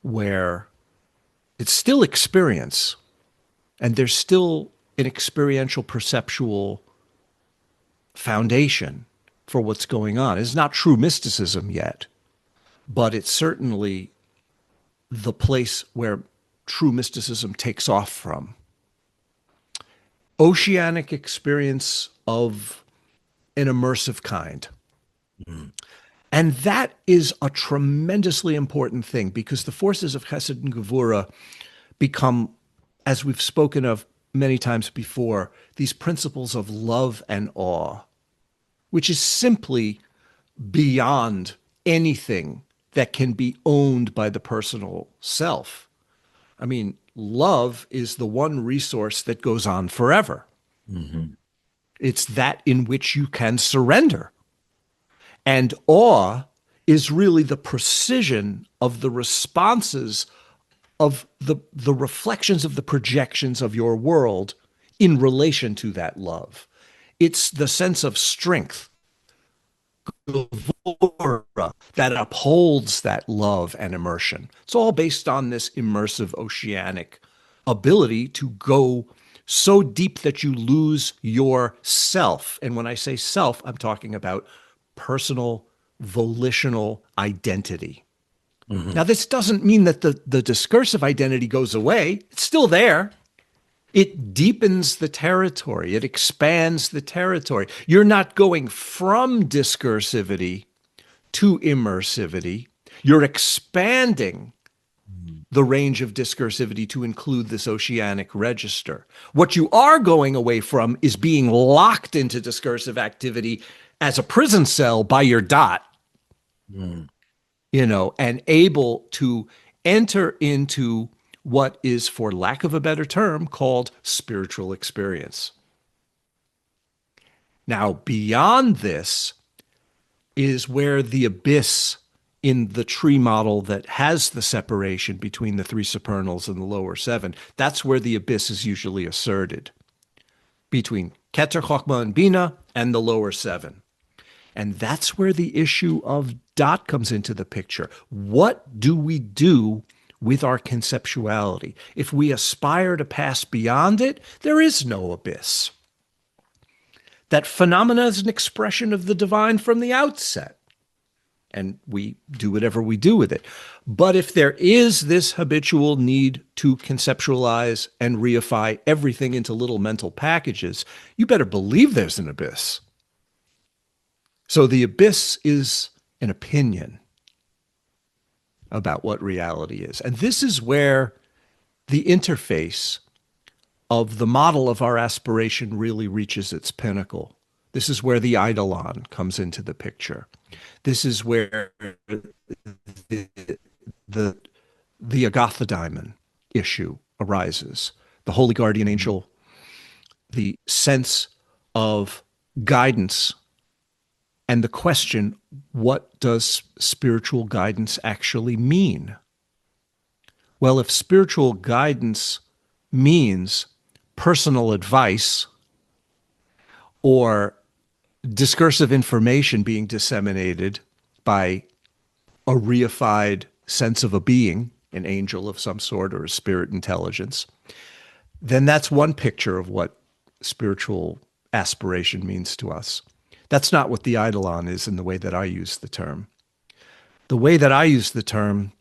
where it's still experience and there's still an experiential perceptual foundation for what's going on. It's not true mysticism yet, but it's certainly the place where true mysticism takes off from. Oceanic experience of an immersive kind. Mm. And that is a tremendously important thing, because the forces of Chesed and Gevurah become, as we've spoken of many times before, these principles of love and awe, which is simply beyond anything that can be owned by the personal self. I mean, love is the one resource that goes on forever. Mm-hmm. It's that in which you can surrender. And awe is really the precision of the responses of the reflections of the projections of your world in relation to that love. It's the sense of strength that upholds that love and immersion. It's all based on this immersive oceanic ability to go so deep that you lose yourself. And when I say self, I'm talking about personal, volitional identity. Mm-hmm. Now, this doesn't mean that the discursive identity goes away. It's still there. It deepens the territory. It expands the territory. You're not going from discursivity to immersivity. You're expanding the range of discursivity to include this oceanic register. What you are going away from is being locked into discursive activity as a prison cell by your dot, and able to enter into what is, for lack of a better term, called spiritual experience. Now, beyond this is where the abyss in the tree model that has the separation between the three supernals and the lower seven, that's where the abyss is usually asserted, between Keter, Chochmah, and Bina and the lower seven. And that's where the issue of dot comes into the picture. What do we do with our conceptuality? If we aspire to pass beyond it, there is no abyss. That phenomena is an expression of the divine from the outset, and we do whatever we do with it. But if there is this habitual need to conceptualize and reify everything into little mental packages, you better believe there's an abyss. So the abyss is an opinion about what reality is. And this is where the interface of the model of our aspiration really reaches its pinnacle. This is where the eidolon comes into the picture. This is where the Agatha Daimon issue arises. The holy guardian angel, the sense of guidance, and the question, what does spiritual guidance actually mean? Well, if spiritual guidance means personal advice or discursive information being disseminated by a reified sense of a being, an angel of some sort or a spirit intelligence, then that's one picture of what spiritual aspiration means to us. That's not what the eidolon is in the way that I use the term. The way that I use the term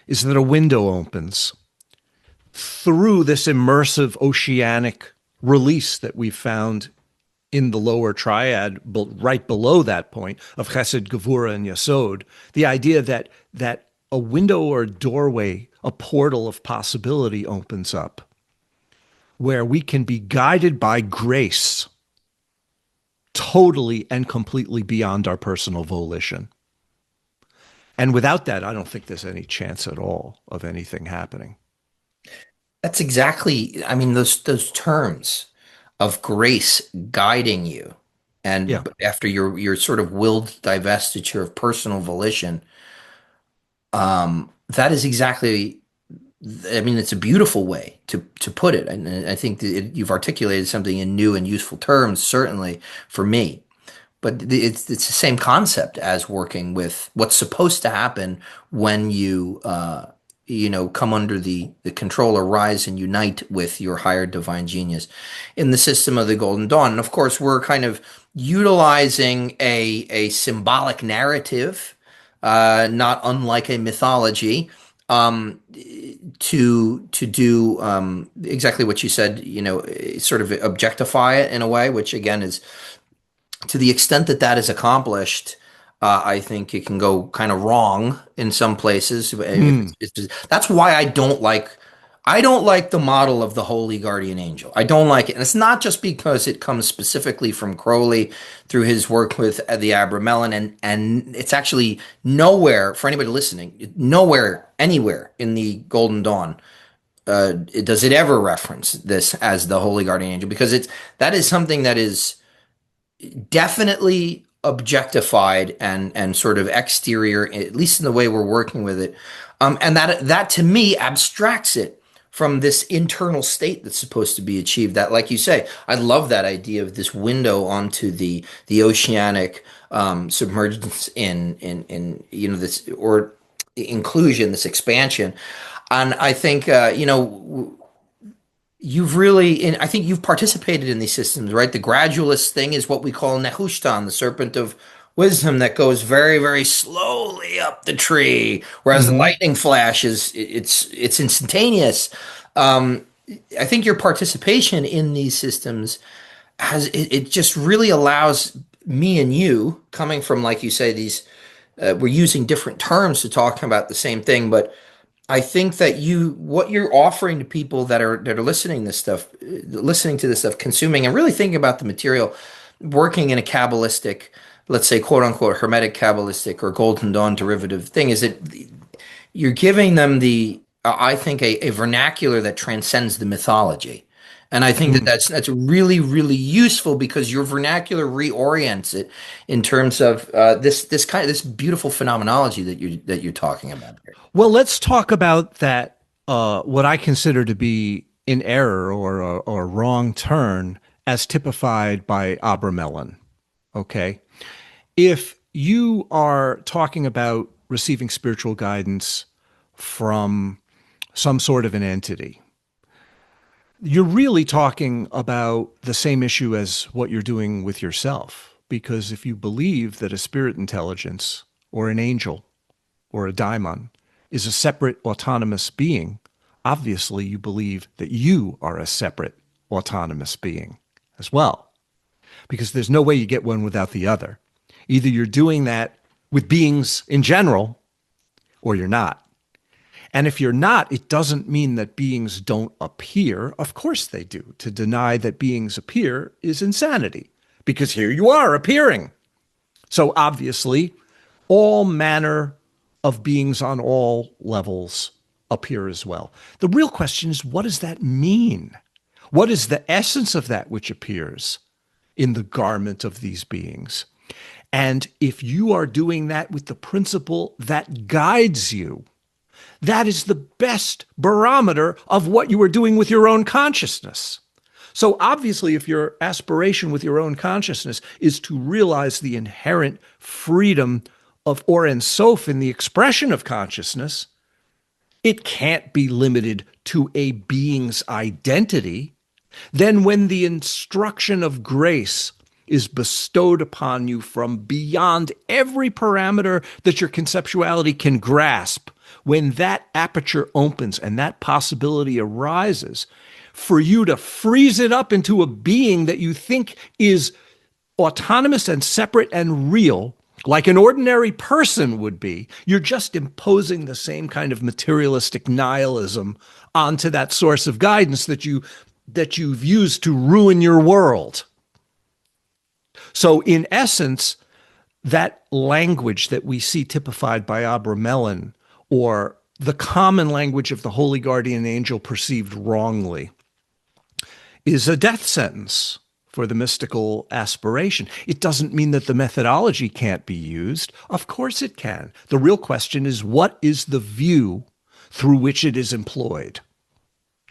is that a window opens through this immersive oceanic release that we found in the lower triad, right below that point of Chesed, Gevura, and Yasod. The idea that a window or a doorway, a portal of possibility opens up where we can be guided by grace totally and completely beyond our personal volition. And without that, I don't think there's any chance at all of anything happening. That's exactly, I mean, those terms of grace guiding you, Yeah. and after your sort of willed divestiture of personal volition, that is exactly, I mean, it's a beautiful way to put it, and I think that you've articulated something in new and useful terms, certainly for me. But it's the same concept as working with what's supposed to happen when you come under the control or rise and unite with your higher divine genius in the system of the Golden Dawn. And of course, we're kind of utilizing a symbolic narrative, not unlike a mythology, to do exactly what you said, sort of objectify it in a way, which again is, to the extent that that is accomplished, I think it can go kind of wrong in some places. That's why I don't like the model of the holy guardian angel. I don't like it, and it's not just because it comes specifically from Crowley through his work with the Abramelin, and it's actually nowhere for anybody listening, nowhere anywhere in the Golden Dawn does it ever reference this as the holy guardian angel, because that is something that is definitely objectified and sort of exterior, at least in the way we're working with it, and that to me abstracts it from this internal state that's supposed to be achieved. That, like you say, I love that idea of this window onto the oceanic submergence in this, or inclusion, this expansion, and I think I think you've participated in these systems, right? The gradualist thing is what we call Nehushtan, the serpent of wisdom that goes very, very slowly up the tree, whereas the lightning flash it's instantaneous. I think your participation in these systems it just really allows me and you, coming from, like you say, these we're using different terms to talk about the same thing, but I think that what you're offering to people that are listening to this stuff, consuming and really thinking about the material, working in a Kabbalistic, let's say, quote unquote, Hermetic Kabbalistic or Golden Dawn derivative thing, is that you're giving them I think, a vernacular that transcends the mythology. And I think that Mm. that's really really useful because your vernacular reorients it in terms of this beautiful phenomenology that you're talking about here. Well, let's talk about that, what I consider to be an error or a wrong turn as typified by Abramelin. Okay. If you are talking about receiving spiritual guidance from some sort of an entity, you're really talking about the same issue as what you're doing with yourself. Because if you believe that a spirit intelligence or an angel or a daimon is a separate autonomous being, obviously you believe that you are a separate autonomous being as well. Because there's no way you get one without the other. Either you're doing that with beings in general or you're not. And if you're not, it doesn't mean that beings don't appear. Of course they do. To deny that beings appear is insanity, because here you are appearing. So obviously, all manner of beings on all levels appear as well. The real question is, what does that mean? What is the essence of that which appears in the garment of these beings? And if you are doing that with the principle that guides you, that is the best barometer of what you are doing with your own consciousness. So obviously, if your aspiration with your own consciousness is to realize the inherent freedom of Or Ein Sof in the expression of consciousness, it can't be limited to a being's identity. Then when the instruction of grace is bestowed upon you from beyond every parameter that your conceptuality can grasp, when that aperture opens and that possibility arises, for you to freeze it up into a being that you think is autonomous and separate and real, like an ordinary person would be, you're just imposing the same kind of materialistic nihilism onto that source of guidance that you've used to ruin your world. So in essence, that language that we see typified by Abramelin, or the common language of the holy guardian angel perceived wrongly, is a death sentence for the mystical aspiration. It doesn't mean that the methodology can't be used. Of course it can. The real question is, what is the view through which it is employed?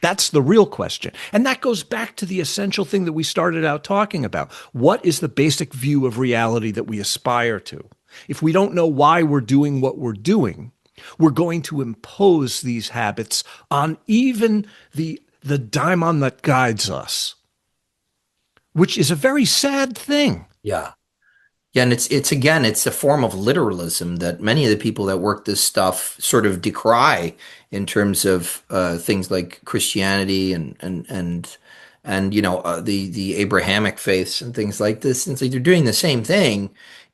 That's the real question. And that goes back to the essential thing that we started out talking about. What is the basic view of reality that we aspire to? If we don't know why we're doing what we're doing, we're going to impose these habits on even the daimon that guides us, which is a very sad thing. Yeah. Yeah, and it's again, it's a form of literalism that many of the people that work this stuff sort of decry in terms of things like Christianity and the Abrahamic faiths and things like this. And so they're doing the same thing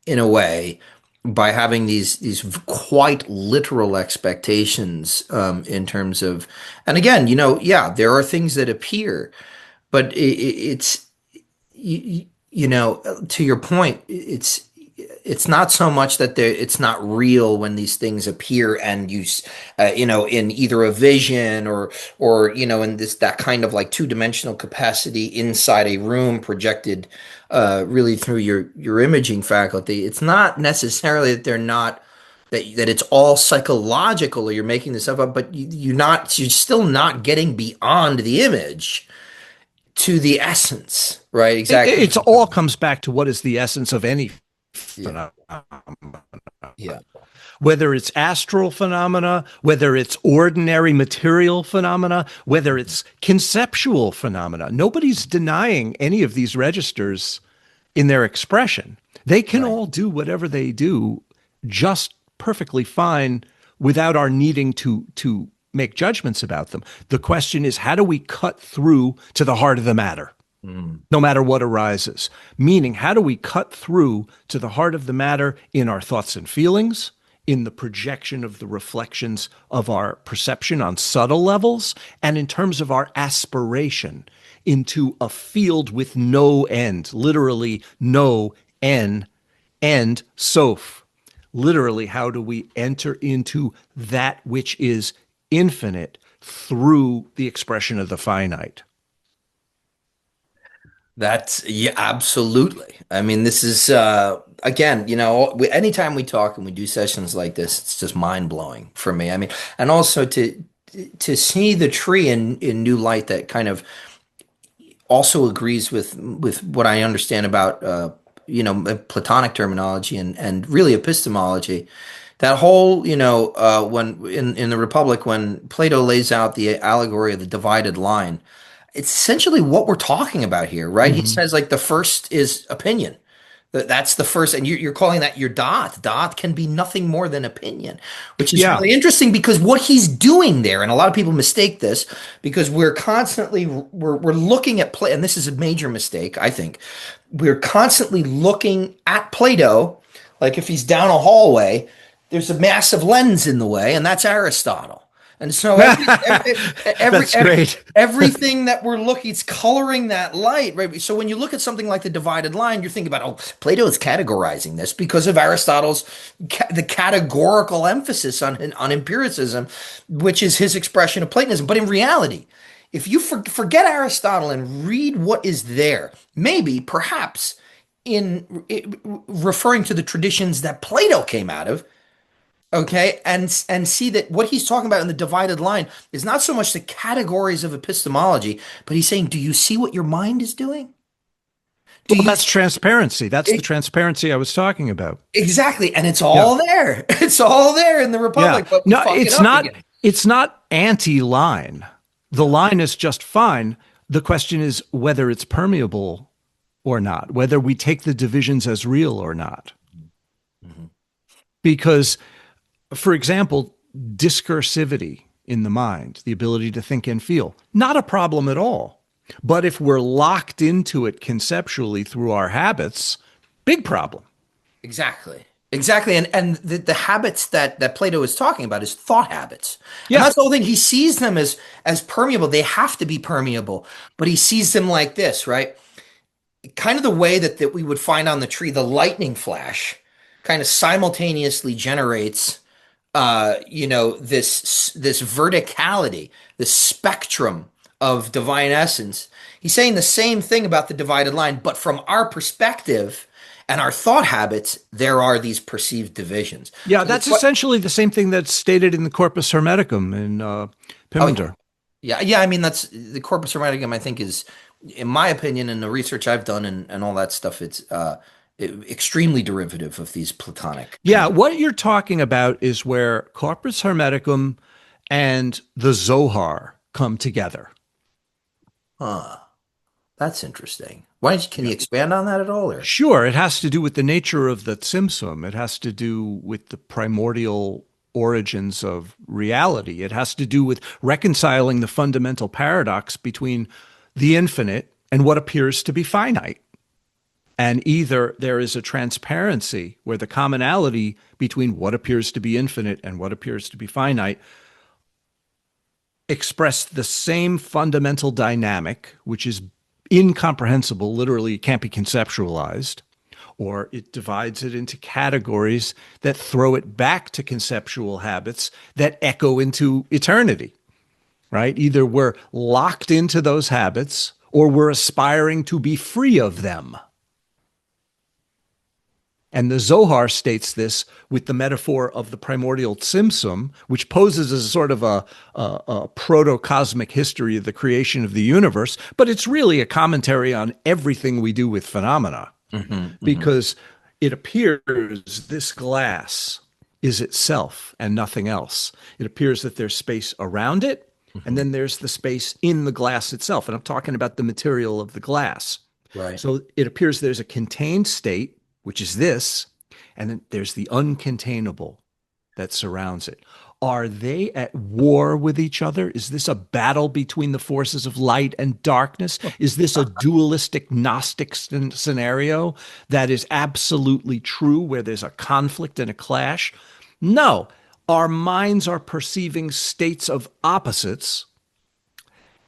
in a way by having these quite literal expectations in terms of, and again, yeah, there are things that appear, but it's to your point, it's not so much that it's not real when these things appear and in either a vision or in that kind of like two-dimensional capacity inside a room projected really through your imaging faculty. It's not necessarily that they're not that it's all psychological or you're making this stuff up, but you're still not getting beyond the image to the essence, right? Exactly. It all comes back to what is the essence of any Yeah. phenomenon. Yeah. Whether it's astral phenomena, whether it's ordinary material phenomena, whether it's conceptual phenomena. Nobody's denying any of these registers in their expression. They can Right. all do whatever they do just perfectly fine without our needing to make judgments about them. The question is, how do we cut through to the heart of the matter, Mm. no matter what arises? Meaning, how do we cut through to the heart of the matter in our thoughts and feelings, in the projection of the reflections of our perception on subtle levels, and in terms of our aspiration into a field with no end, literally no end, Soph. Literally, how do we enter into that which is infinite through the expression of the finite? That's yeah, absolutely. I mean, this is again, anytime we talk and we do sessions like this, it's just mind blowing for me. I mean, and also to see the tree in new light that kind of also agrees with what I understand about Platonic terminology and really epistemology. That whole, when in the Republic, when Plato lays out the allegory of the divided line, it's essentially what we're talking about here, right? He Hmm. says like the first is opinion. That's the first, and you're calling that your dot. Dot can be nothing more than opinion, which is Yeah. really interesting because what he's doing there, and a lot of people mistake this because we're constantly we're looking at play, and this is a major mistake, I think. We're constantly looking at Plato, like if he's down a hallway, there's a massive lens in the way, and that's Aristotle. And so That's great. everything that we're looking, it's coloring that light, right? So when you look at something like the divided line, you're thinking about, oh, Plato is categorizing this because of Aristotle's the categorical emphasis on empiricism, which is his expression of Platonism. But in reality, if you forget Aristotle and read what is there, maybe, perhaps, referring to the traditions that Plato came out of, okay, and see that what he's talking about in the divided line is not so much the categories of epistemology, but he's saying, do you see what your mind is doing? Do Well, you that's transparency. That's the it, transparency I was talking about. exactly? And it's Yeah. all there. It's all there in the Yeah. Republic, but we No, fuck it up again. it's not anti-line. The line is just fine. The question is whether it's permeable or not, whether we take the divisions as real or not. Mhm. Because, for example, discursivity in the mind, the ability to think and feel, not a problem at all. But if we're locked into it conceptually through our habits, big problem. Exactly. Exactly. And the habits that Plato is talking about is thought habits. And Yeah. that's the whole thing. He sees them as permeable. They have to be permeable, but he sees them like this, right? Kind of the way that we would find on the tree, the lightning flash kind of simultaneously generates this verticality, this spectrum of divine essence. He's saying the same thing about the divided line, but from our perspective and our thought habits, there are these perceived divisions. Yeah, So the that's essentially the same thing that's stated in the Corpus Hermeticum in oh yeah, Pimender. yeah. I mean, that's the corpus hermeticum. I think is, in my opinion, and the research I've done and all that stuff, it's extremely derivative of these Platonic Yeah, concepts. what you're talking about is where Corpus Hermeticum and the Zohar come together. Huh. That's interesting. Can you expand on that at all, or? Sure, it has to do with the nature of the Tzimtzum. It has to do with the primordial origins of reality. It has to do with reconciling the fundamental paradox between the infinite and what appears to be finite. And either there is a transparency where the commonality between what appears to be infinite and what appears to be finite express the same fundamental dynamic, which is incomprehensible, literally it can't be conceptualized, or it divides it into categories that throw it back to conceptual habits that echo into eternity, right? Either we're locked into those habits or we're aspiring to be free of them. And the Zohar states this with the metaphor of the primordial Tzimtzum, which poses as sort of a proto-cosmic history of the creation of the universe, but it's really a commentary on everything we do with phenomena, Hmm. because it appears this glass is itself and nothing else. It appears that there's space around it, and Hmm. then there's the space in the glass itself. And I'm talking about the material of the glass. Right. So it appears there's a contained state, which is this, and then there's the uncontainable that surrounds it. Are they at war with each other? Is this a battle between the forces of light and darkness? Is this a dualistic Gnostic scenario that is absolutely true, where there's a conflict and a clash? No. Our minds are perceiving states of opposites,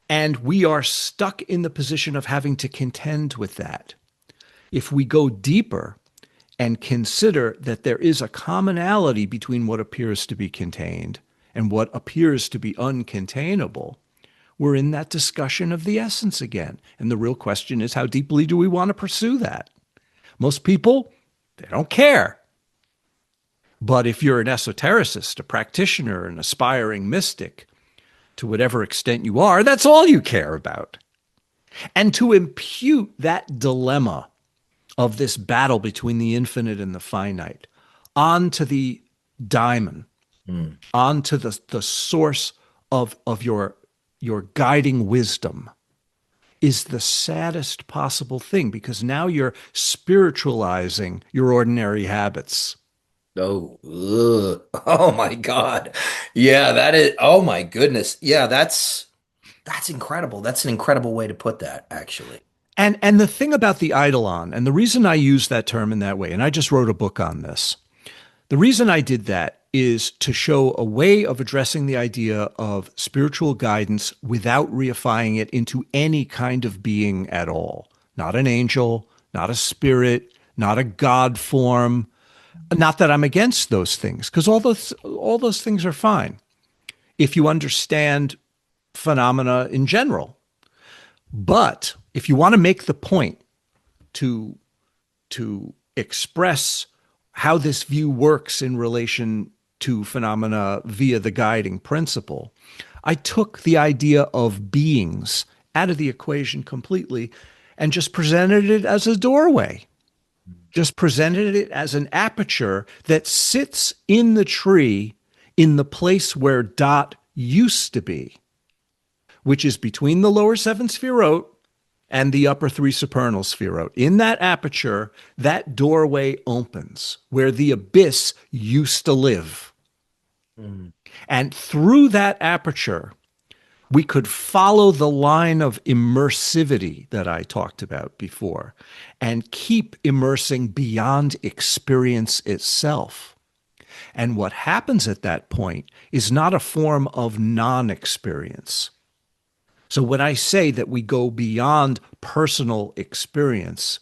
and we are stuck in the position of having to contend with that. If we go deeper and consider that there is a commonality between what appears to be contained and what appears to be uncontainable, we're in that discussion of the essence again. And the real question is, how deeply do we want to pursue that? Most people, they don't care. But if you're an esotericist, a practitioner, an aspiring mystic, to whatever extent you are, that's all you care about. And to impute that dilemma of this battle between the infinite and the finite onto the daimon, Mm. onto the source of your guiding wisdom is the saddest possible thing, because now you're spiritualizing your ordinary habits. Oh, ugh. Oh my God. Yeah, that is, oh my goodness. Yeah, that's incredible. That's an incredible way to put that, actually. And the thing about the eidolon, and the reason I use that term in that way, and I just wrote a book on this. The reason I did that is to show a way of addressing the idea of spiritual guidance without reifying it into any kind of being at all. Not an angel, not a spirit, not a God form. Not that I'm against those things, because all those things are fine if you understand phenomena in general. But if you want to make the point to express how this view works in relation to phenomena via the guiding principle, I took the idea of beings out of the equation completely and just presented it as a doorway, just presented it as an aperture that sits in the tree in the place where dot used to be, which is between the lower seven sphirot and the upper three supernal sphirot. In that aperture, that doorway opens where the abyss used to live. Mm. And through that aperture, we could follow the line of immersivity that I talked about before and keep immersing beyond experience itself. And what happens at that point is not a form of non-experience. So when I say that we go beyond personal experience,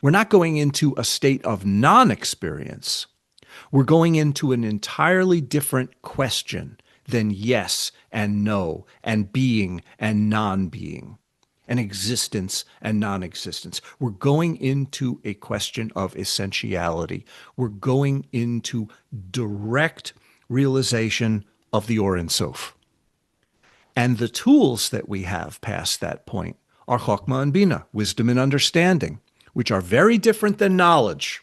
we're not going into a state of non-experience. We're going into an entirely different question than yes and no and being and non-being and existence and non-existence. We're going into a question of essentiality. We're going into direct realization of the Or Ein Sof. And the tools that we have past that point are Chokmah and Bina, wisdom and understanding, which are very different than knowledge.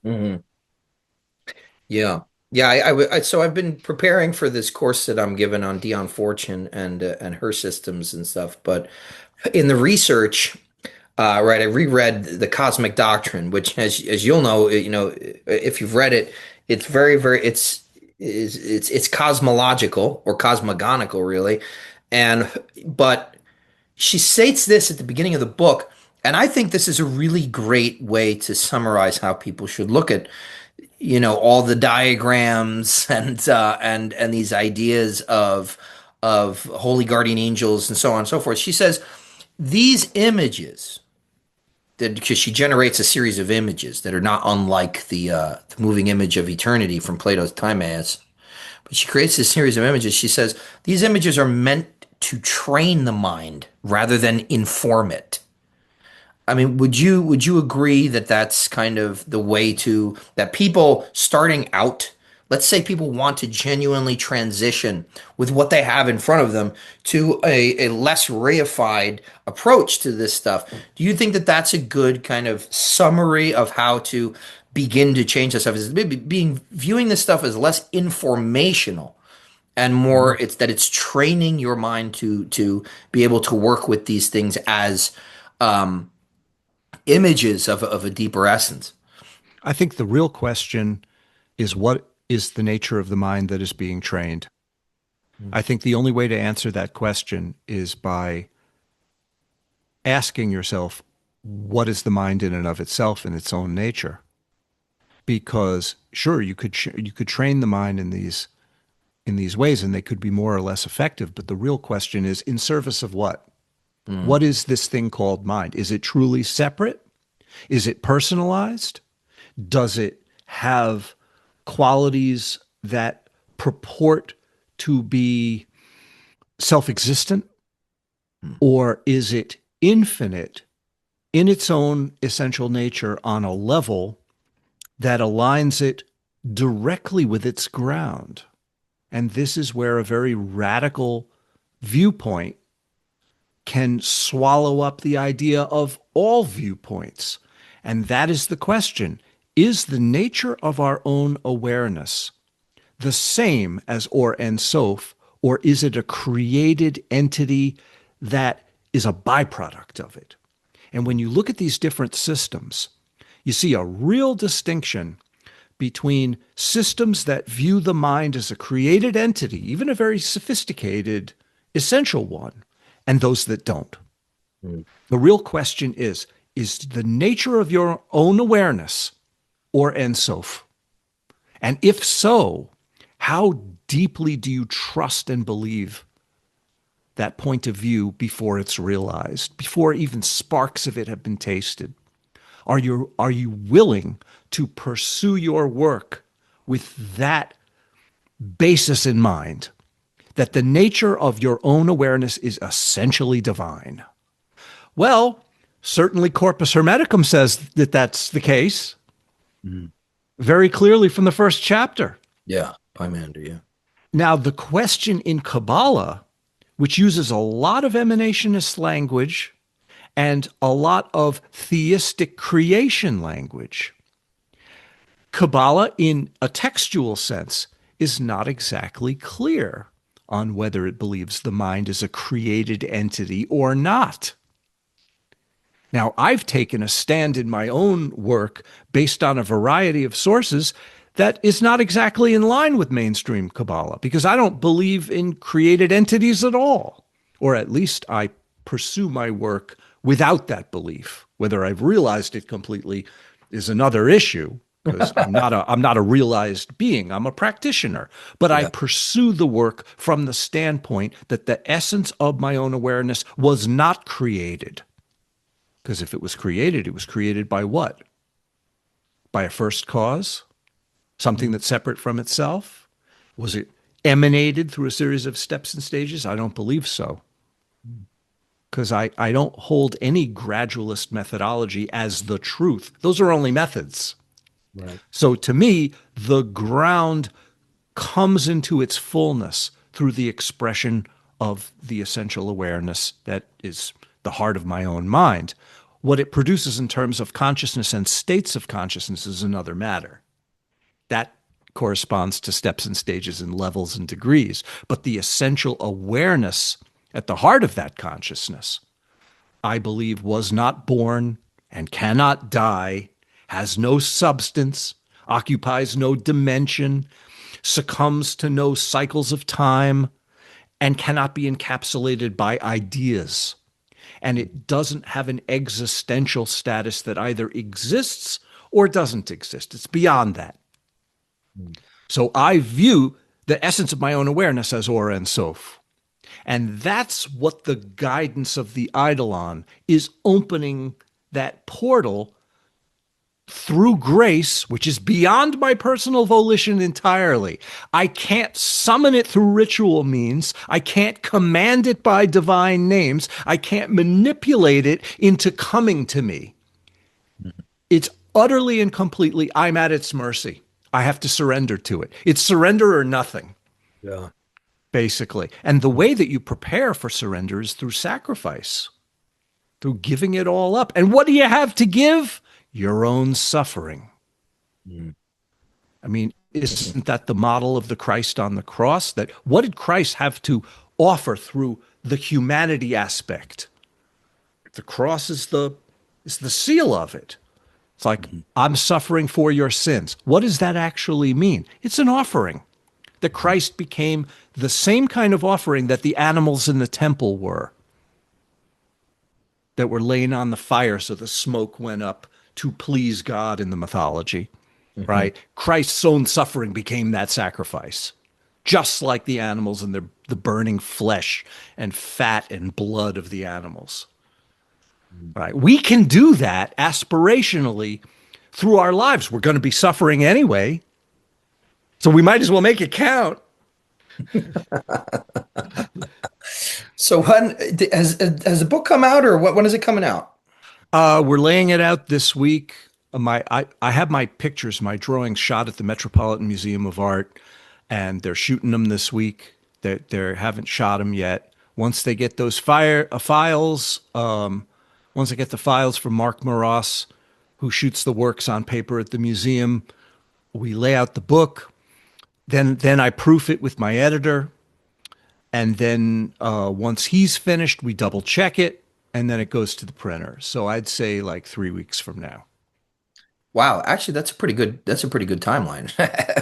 Mhm. Yeah. Yeah, so I've been preparing for this course that I'm given on Dion Fortune and her systems and stuff. But in the research, right, I reread the Cosmic Doctrine, which, as you'll know, if you've read it, it's very it's cosmological or cosmogonical, really, and but she states this at the beginning of the book, and I think this is a really great way to summarize how people should look at all the diagrams and these ideas of holy guardian angels and so on and so forth. She says these images, that because she generates a series of images that are not unlike the moving image of eternity from Plato's Timaeus, but she creates this series of images. She says these images are meant to train the mind rather than inform it. I mean, would you agree that that's kind of the way to that people starting out, let's say people want to genuinely transition with what they have in front of them to a less reified approach to this stuff. Do you think that that's a good kind of summary of how to begin to change this stuff? Is maybe being viewing this stuff as less informational and more it's training your mind to be able to work with these things as um images of a deeper essence. I think the real question is, what is the nature of the mind that is being trained? I think the only way to answer that question is by asking yourself, what is the mind in and of itself in its own nature? Because sure, you could train the mind in these ways, and they could be more or less effective. But the real question is, in service of what? Mm. What is this thing called mind? Is it truly separate? Is it personalized? Does it have qualities that purport to be self existent? or is it infinite in its own essential nature on a level that aligns it directly with its ground? And this is where a very radical viewpoint can swallow up the idea of all viewpoints. And that is the question. Is the nature of our own awareness the same as Or Ein Sof, or is it a created entity that is a byproduct of it? And when you look at these different systems, you see a real distinction between systems that view the mind as a created entity, even a very sophisticated, essential one, and those that don't. Mm. The real question is the nature of your own awareness Or Ein Sof? And if so, how deeply do you trust and believe that point of view before it's realized, before even sparks of it have been tasted? Are you willing to pursue your work with that basis in mind, that the nature of your own awareness is essentially divine? Well, certainly Corpus Hermeticum says that that's the case, very clearly from the first chapter. Yeah, Pymander, yeah. Now, the question in Kabbalah, which uses a lot of emanationist language and a lot of theistic creation language, Kabbalah, in a textual sense, is not exactly clear on whether it believes the mind is a created entity or not. Now, I've taken a stand in my own work based on a variety of sources that is not exactly in line with mainstream Kabbalah, because I don't believe in created entities at all, or at least I pursue my work without that belief. Whether I've realized it completely is another issue, because I'm not a realized being. I'm a practitioner, but I pursue the work from the standpoint that the essence of my own awareness was not created. Because if it was created by what? By a first cause? Something that's separate from itself? Was it emanated through a series of steps and stages? I don't believe so. Because I don't hold any gradualist methodology as the truth. Those are only methods. Right. So to me, the ground comes into its fullness through the expression of the essential awareness that is the heart of my own mind. What it produces in terms of consciousness and states of consciousness is another matter. That corresponds to steps and stages and levels and degrees. But the essential awareness at the heart of that consciousness, I believe, was not born and cannot die, has no substance, occupies no dimension, succumbs to no cycles of time, and cannot be encapsulated by ideas. And it doesn't have an existential status that either exists or doesn't exist. It's beyond that. So I view the essence of my own awareness as Or Ein Sof. And that's what the guidance of the Eidolon is, opening that portal through grace, which is beyond my personal volition entirely. I can't summon it through ritual means. I can't command it by divine names. I can't manipulate it into coming to me. It's utterly and completely, I'm at its mercy. I have to surrender to it. It's surrender or nothing. Yeah. Basically. And the way that you prepare for surrender is through sacrifice, through giving it all up. And what do you have to give? Your own suffering. I mean, isn't that the model of the Christ on the cross? That what did Christ have to offer through the humanity aspect? The cross is the seal of it. It's like, I'm suffering for your sins. What does that actually mean? It's an offering. That Christ became the same kind of offering that the animals in the temple were, that were laying on the fire so the smoke went up to please God in the mythology, right? Christ's own suffering became that sacrifice, just like the animals and the burning flesh and fat and blood of the animals, right? We can do that aspirationally through our lives. We're going to be suffering anyway, so we might as well make it count. So when has the book come out, or when is it coming out? We're laying it out this week. I have my pictures, my drawings shot at the Metropolitan Museum of Art, and they're shooting them this week. They haven't shot them yet. Once they get those files, once I get the files from Mark Moras, who shoots the works on paper at the museum, we lay out the book. Then I proof it with my editor, and then once he's finished, we double check it, and then it goes to the printer. So I'd say like 3 weeks from now. Wow, actually, that's a pretty good timeline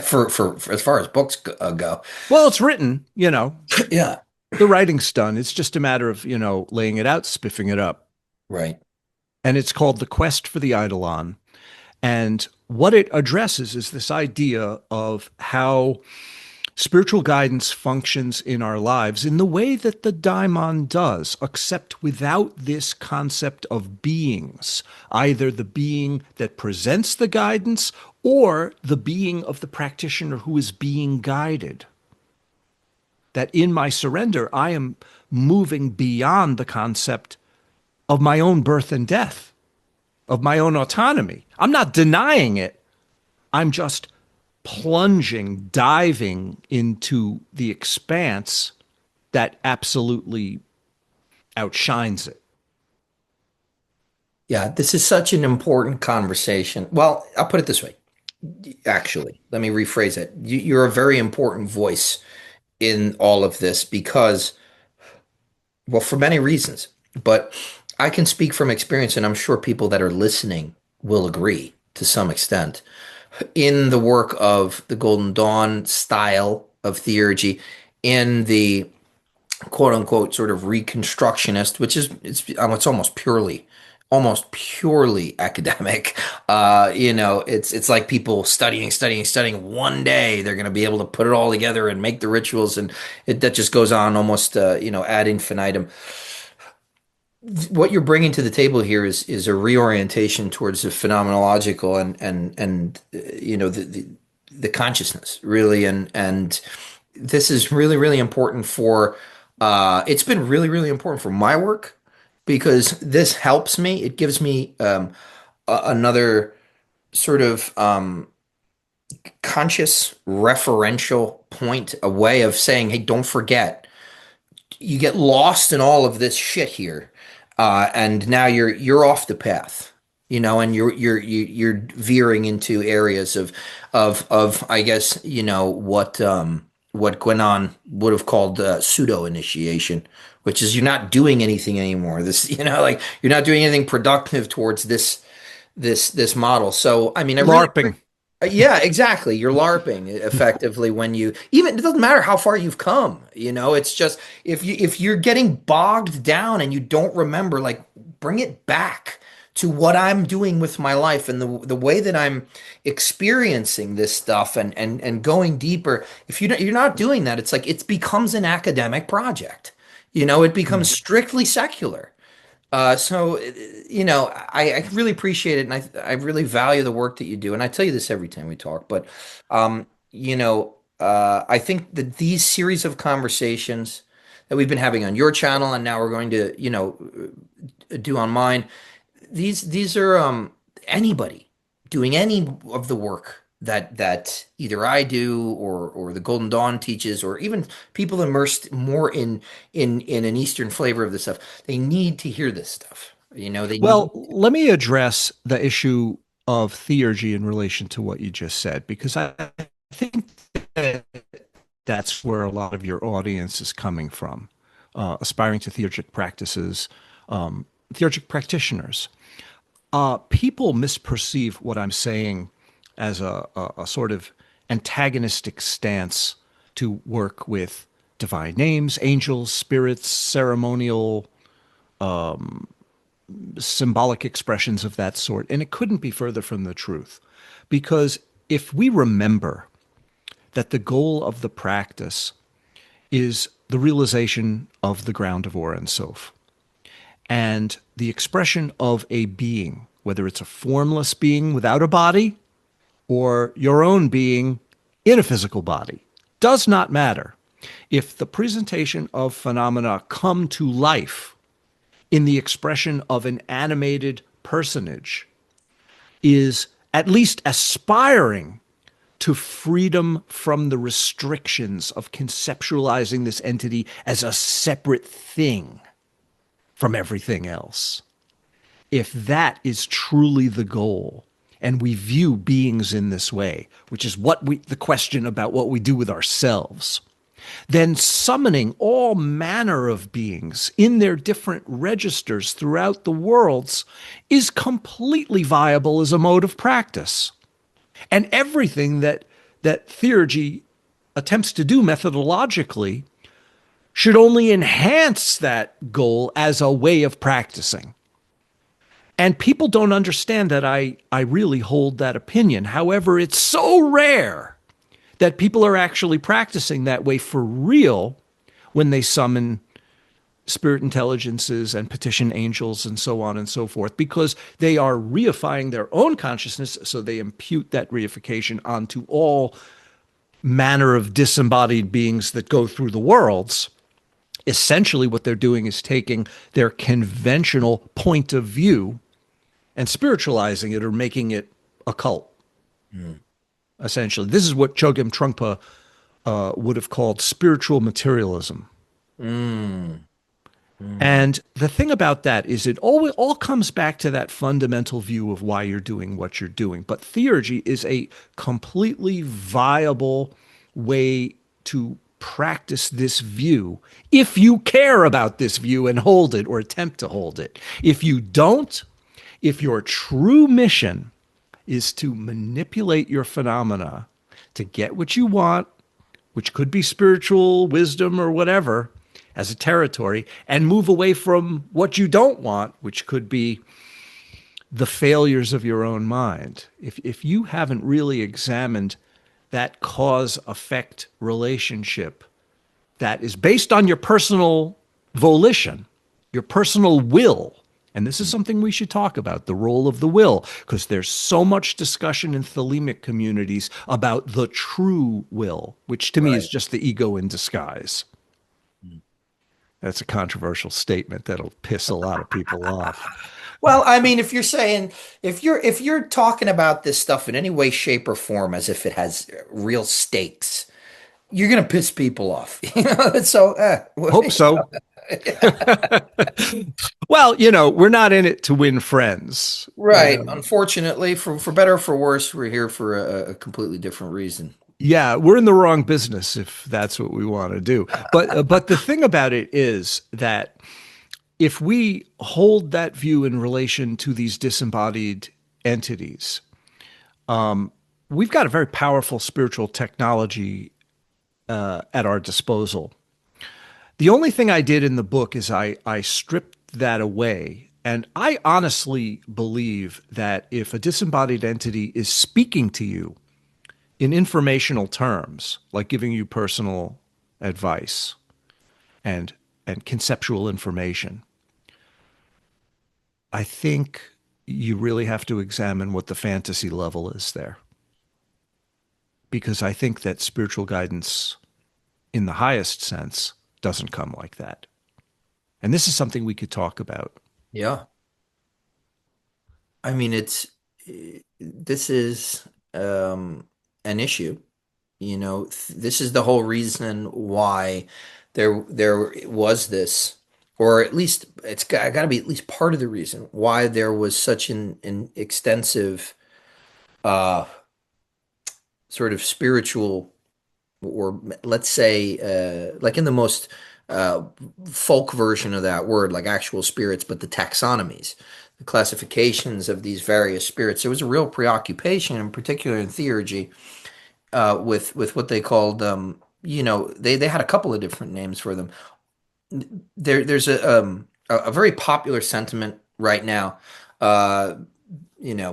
for as far as books go. Well, it's written, Yeah, the writing's done. It's just a matter of, laying it out, spiffing it up. right. And it's called The Quest for the Eidolon. And what it addresses is this idea of how spiritual guidance functions in our lives in the way that the Daimon does, except without this concept of beings, either the being that presents the guidance or the being of the practitioner who is being guided. That in my surrender, I am moving beyond the concept of my own birth and death, of my own autonomy. I'm not denying it. I'm just plunging, diving into the expanse that absolutely outshines it. Yeah, this is such an important conversation. Well, I'll put it this way. Actually, let me rephrase it. You're a very important voice in all of this because, well, for many reasons, but I can speak from experience, and I'm sure people that are listening will agree to some extent. In the work of the Golden Dawn style of theurgy, in the quote unquote sort of reconstructionist, which is it's almost purely academic. It's like people studying. One day they're going to be able to put it all together and make the rituals, and that just goes on almost ad infinitum. What you're bringing to the table here is a reorientation towards the phenomenological and the consciousness really, and this is really really important for it's been really really important for my work because this helps me. It gives me another sort of conscious referential point, a way of saying, hey, don't forget, you get lost in all of this shit here, and now you're off the path, and you're veering into areas of I guess what Gwenon would have called pseudo initiation, which is you're not doing anything anymore. This like you're not doing anything productive towards this model. So I mean, I really LARPing. yeah, exactly. You're LARPing effectively when you even it doesn't matter how far you've come, it's just if you're getting bogged down and you don't remember, like bring it back to what I'm doing with my life and the way that I'm experiencing this stuff and going deeper. If you're not doing that, it's like it becomes an academic project. It becomes strictly secular. So, I really appreciate it, and I really value the work that you do. And I tell you this every time we talk, but, I think that these series of conversations that we've been having on your channel, and now we're going to, do on mine, these are anybody doing any of the work that either I do or the Golden Dawn teaches, or even people immersed more in an Eastern flavor of this stuff. They need to hear this stuff. They Well, need. let me address the issue of theurgy in relation to what you just said, because I think that that's where a lot of your audience is coming from, aspiring to theurgic practices, theurgic practitioners. People misperceive what I'm saying as a sort of antagonistic stance to work with divine names, angels, spirits, ceremonial, symbolic expressions of that sort. And it couldn't be further from the truth. Because if we remember that the goal of the practice is the realization of the ground of Or and Sof, and the expression of a being, whether it's a formless being without a body or your own being in a physical body, does not matter. If the presentation of phenomena come to life in the expression of an animated personage is at least aspiring to freedom from the restrictions of conceptualizing this entity as a separate thing from everything else. If that is truly the goal, and we view beings in this way, which is the question about what we do with ourselves, then summoning all manner of beings in their different registers throughout the worlds is completely viable as a mode of practice. And everything that theurgy attempts to do methodologically should only enhance that goal as a way of practicing. And people don't understand that I really hold that opinion. However, it's so rare that people are actually practicing that way for real when they summon spirit intelligences and petition angels and so on and so forth, because they are reifying their own consciousness, so they impute that reification onto all manner of disembodied beings that go through the worlds. Essentially, what they're doing is taking their conventional point of view and spiritualizing it or making it a cult. Essentially, this is what Chogyam Trungpa would have called spiritual materialism. And the thing about that is it all comes back to that fundamental view of why you're doing what you're doing. But theurgy is a completely viable way to practice this view if you care about this view and hold it or attempt to hold it. If you don't, if your true mission is to manipulate your phenomena to get what you want, which could be spiritual wisdom or whatever, as a territory, and move away from what you don't want, which could be the failures of your own mind. If you haven't really examined that cause-effect relationship that is based on your personal volition, your personal will, and this is something we should talk about, the role of the will, because there's so much discussion in thelemic communities about the true will, which to me is just the ego in disguise. That's a controversial statement that'll piss a lot of people off. Well, I mean, if you're saying if you're talking about this stuff in any way, shape, or form as if it has real stakes, you're gonna piss people off. So Hope so. Well, we're not in it to win friends. right. Unfortunately, for better or for worse, we're here for a completely different reason. Yeah, we're in the wrong business if that's what we want to do. But the thing about it is that if we hold that view in relation to these disembodied entities, we've got a very powerful spiritual technology at our disposal. The only thing I did in the book is I stripped that away. And I honestly believe that if a disembodied entity is speaking to you in informational terms, like giving you personal advice and conceptual information, I think you really have to examine what the fantasy level is there. Because I think that spiritual guidance in the highest sense doesn't come like that. And this is something we could talk about. Yeah. I mean, this is an issue. This is the whole reason why there was this, or at least it's got to be at least part of the reason why there was such an extensive sort of spiritual, or let's say like in the most folk version of that word, like actual spirits, but the taxonomies, the classifications of these various spirits. There was a real preoccupation, in particular in theurgy, with what they called, they had a couple of different names for them. There's a very popular sentiment right now.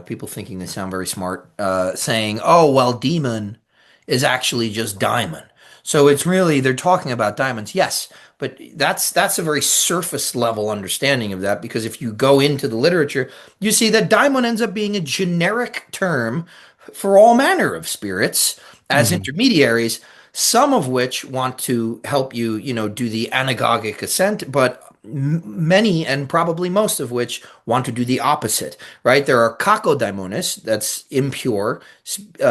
People thinking they sound very smart, saying, "Oh, well, demon is actually just Daimon." So it's really they're talking about diamonds, yes, but that's a very surface level understanding of that, because if you go into the literature, you see that Daimon ends up being a generic term for all manner of spirits as intermediaries, some of which want to help you, do the anagogic ascent, but many and probably most of which want to do the opposite, right? There are kakodaimonis, that's impure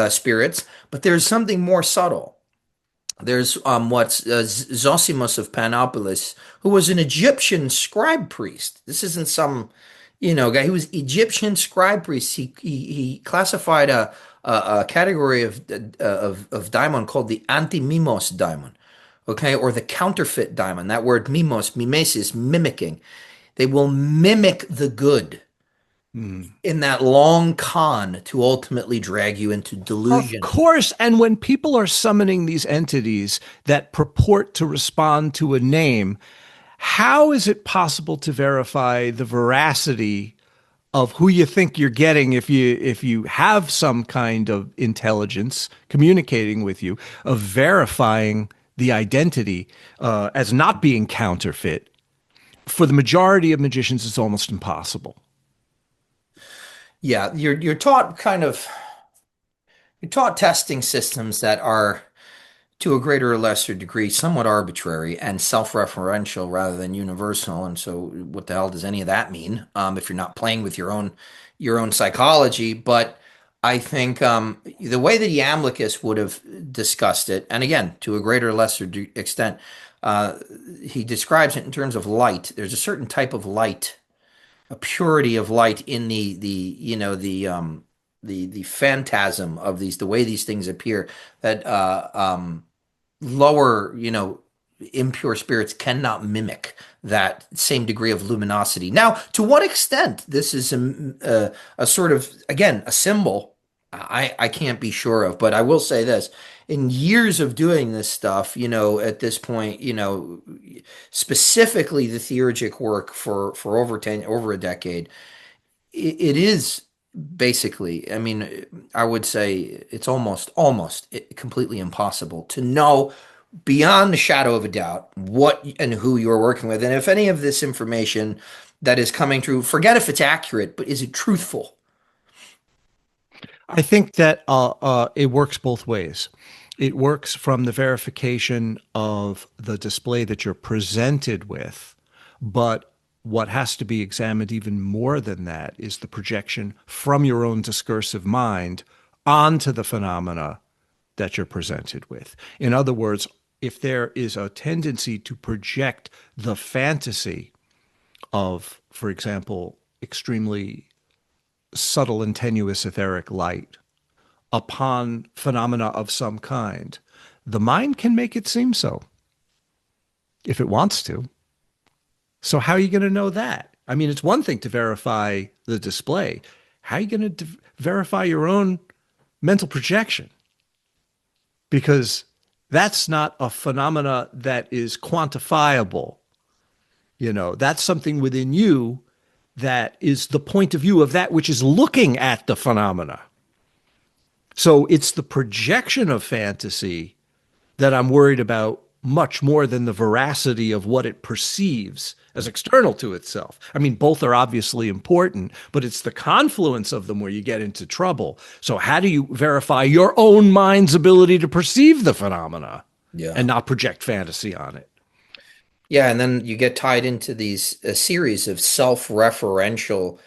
spirits, but there's something more subtle. There's what's Zosimus of Panopolis, who was an Egyptian scribe priest. This isn't some, guy. He was Egyptian scribe priest. He classified a category of daimon called the anti-mimos daimon, okay, or the counterfeit daimon. That word mimos, mimesis, mimicking. They will mimic the good Hmm. in that long con to ultimately drag you into Of delusion. course. And when people are summoning these entities that purport to respond to a name, how is it possible to verify the veracity of who you think you're getting if you have some kind of intelligence communicating with you, of verifying the identity as not being counterfeit? For the majority of magicians, it's almost impossible. Yeah, you're taught you're taught testing systems that are, to a greater or lesser degree, somewhat arbitrary and self-referential rather than universal. And so, what the hell does any of that mean? If you're not playing with your own psychology? But I think the way that Iamblichus would have discussed it, and again, to a greater or lesser extent, uh, he describes it in terms of light. There's a certain type of light, a purity of light in the phantasm of these, the way these things appear, that lower, impure spirits cannot mimic that same degree of luminosity. Now, to what extent this is a sort of, again, a symbol, I can't be sure of, but I will say this. In years of doing this stuff, at this point, specifically the theurgic work for over a decade, it is basically, I mean, I would say it's almost completely impossible to know beyond the shadow of a doubt what and who you're working with. And if any of this information that is coming through, forget if it's accurate, but is it truthful? I think that it works both ways. It works from the verification of the display that you're presented with, but what has to be examined even more than that is the projection from your own discursive mind onto the phenomena that you're presented with. In other words, if there is a tendency to project the fantasy of, for example, extremely subtle and tenuous etheric light upon phenomena of some kind, the mind can make it seem so if it wants to. So, how are you going to know that? I mean, it's one thing to verify the display. How are you going to verify your own mental projection? Because that's not a phenomena that is quantifiable. That's something within you that is the point of view of that which is looking at the phenomena. So it's the projection of fantasy that I'm worried about much more than the veracity of what it perceives as external to itself. I mean, both are obviously important, but it's the confluence of them where you get into trouble. So how do you verify your own mind's ability to perceive the phenomena Yeah. and not project fantasy on it? Yeah, and then you get tied into these a series of self-referential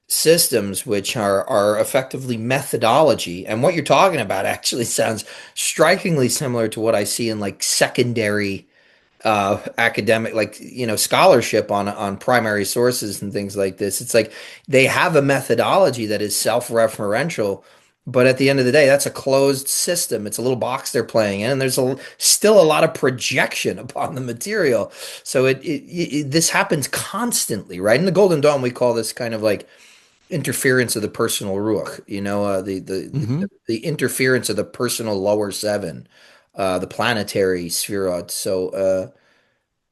systems, which are effectively methodology. And what you're talking about actually sounds strikingly similar to what I see in like secondary academic, like, scholarship on primary sources and things like this. It's like they have a methodology that is self-referential, but at the end of the day, that's a closed system. It's a little box they're playing in, and there's still a lot of projection upon the material. So this happens constantly, right? In the Golden Dawn, we call this kind of like interference of the personal ruach, Mm-hmm. the interference of the personal lower seven, the planetary spherot. So,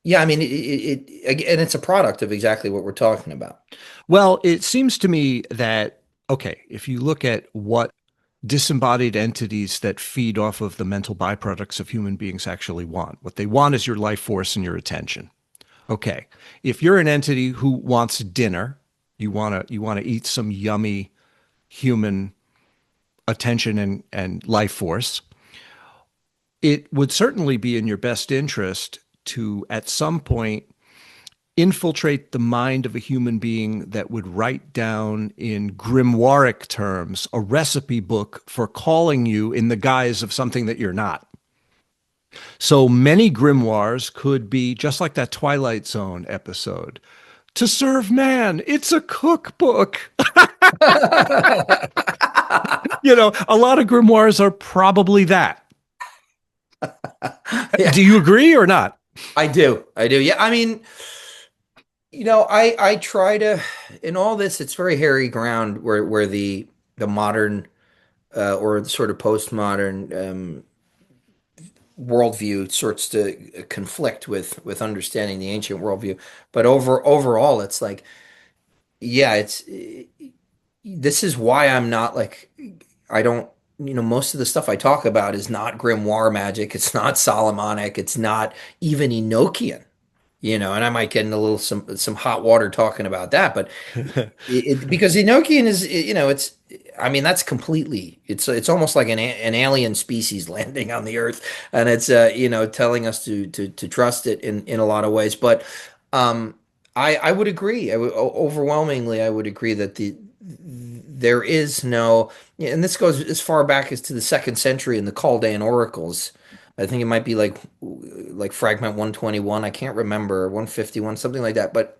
yeah, I mean, again, it's a product of exactly what we're talking about. Well, it seems to me that, okay, if you look at what disembodied entities that feed off of the mental byproducts of human beings actually want, what they want is your life force and your attention. Okay, if you're an entity who wants dinner, you want to eat some yummy human attention and life force, it would certainly be in your best interest to, at some point, infiltrate the mind of a human being that would write down in grimoiric terms a recipe book for calling you in the guise of something that you're not. So many grimoires could be just like that Twilight Zone episode. To serve man, it's a cookbook. A lot of grimoires are probably that. Yeah, Do you agree or not? I do. I do. Yeah, I mean, I try to in all this. It's very hairy ground where the modern or the sort of postmodern worldview sorts to conflict with understanding the ancient worldview. But overall, it's like, yeah, it's this is why I'm not like I don't. Most of the stuff I talk about is not grimoire magic. It's not Solomonic. It's not even Enochian. And I might get in a little some hot water talking about that, but because Enochian is, it's, I mean, that's completely, it's almost like an alien species landing on the earth, and it's, telling us to trust it in a lot of ways. But um, I would agree. Overwhelmingly, I would agree that there is no, and this goes as far back as to the second century in the Chaldean oracles. I think it might be like fragment 121. I can't remember 151, something like that. But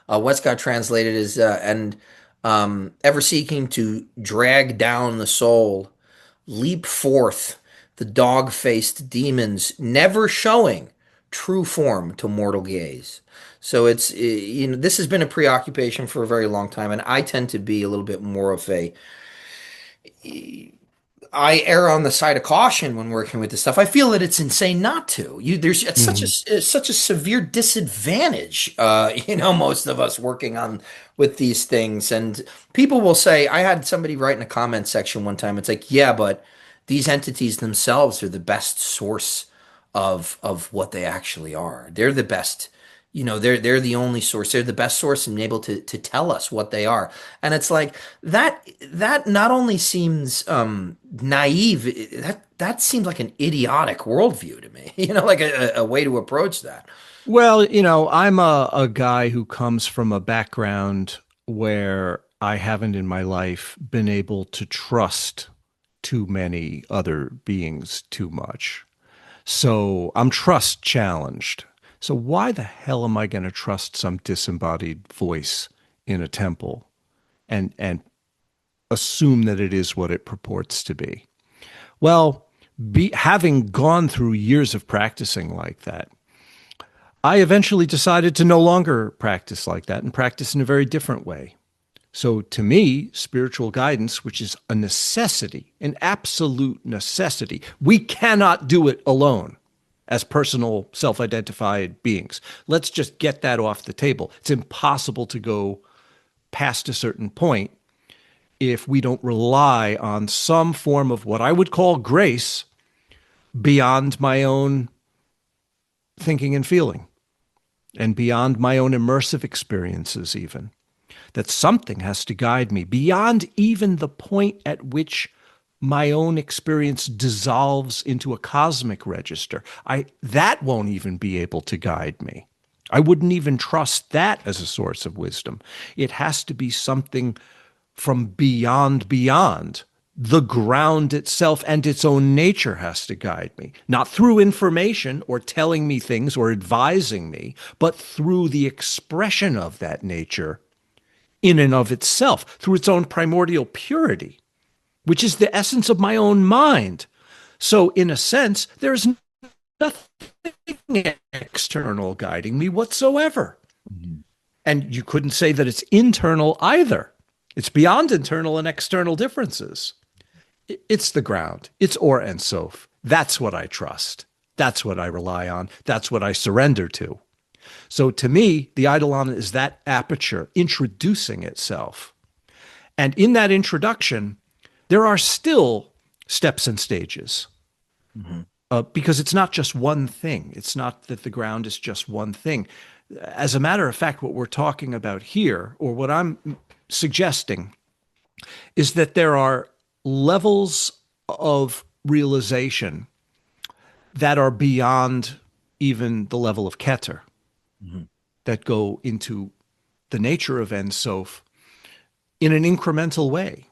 what's got translated is and ever seeking to drag down the soul, leap forth the dog-faced demons, never showing true form to mortal gaze. So it's this has been a preoccupation for a very long time, and I tend to be a little bit more of a I err on the side of caution when working with this stuff. I feel that it's insane not to. There's it's such Mhm. a it's such a severe disadvantage. Most of us working on with these things, and people will say. I had somebody write in a comment section one time. It's like, yeah, but these entities themselves are the best source of what they actually are. They're the best. They're the only source. They're the best source and able to tell us what they are. And it's like that not only seems naive, that seems like an idiotic worldview to me. Like a way to approach that. Well, I'm a guy who comes from a background where I haven't in my life been able to trust too many other beings too much. So I'm trust challenged. So why the hell am I going to trust some disembodied voice in a temple and assume that it is what it purports to be? Well, having gone through years of practicing like that, I eventually decided to no longer practice like that and practice in a very different way. So to me, spiritual guidance, which is a necessity, an absolute necessity, we cannot do it alone as personal self-identified beings. Let's just get that off the table. It's impossible to go past a certain point if we don't rely on some form of what I would call grace beyond my own thinking and feeling and beyond my own immersive experiences, even. That something has to guide me beyond even the point at which my own experience dissolves into a cosmic register. That won't even be able to guide me. I wouldn't even trust that as a source of wisdom. It has to be something from beyond. The ground itself and its own nature has to guide me, not through information or telling me things or advising me, but through the expression of that nature in and of itself, through its own primordial purity, which is the essence of my own mind. So, in a sense, there's nothing external guiding me whatsoever. Mhm. And you couldn't say that it's internal either. It's beyond internal and external differences. It's the ground. It's Or and Sof. That's what I trust. That's what I rely on. That's what I surrender to. So to me, the Eidolon is that aperture introducing itself. And in that introduction, there are still steps and stages Mhm. because it's not just one thing. It's not that the ground is just one thing. As a matter of fact, what we're talking about here, or what I'm suggesting, is that there are levels of realization that are beyond even the level of Keter, Mhm. that go into the nature of Ein Sof in an incremental way.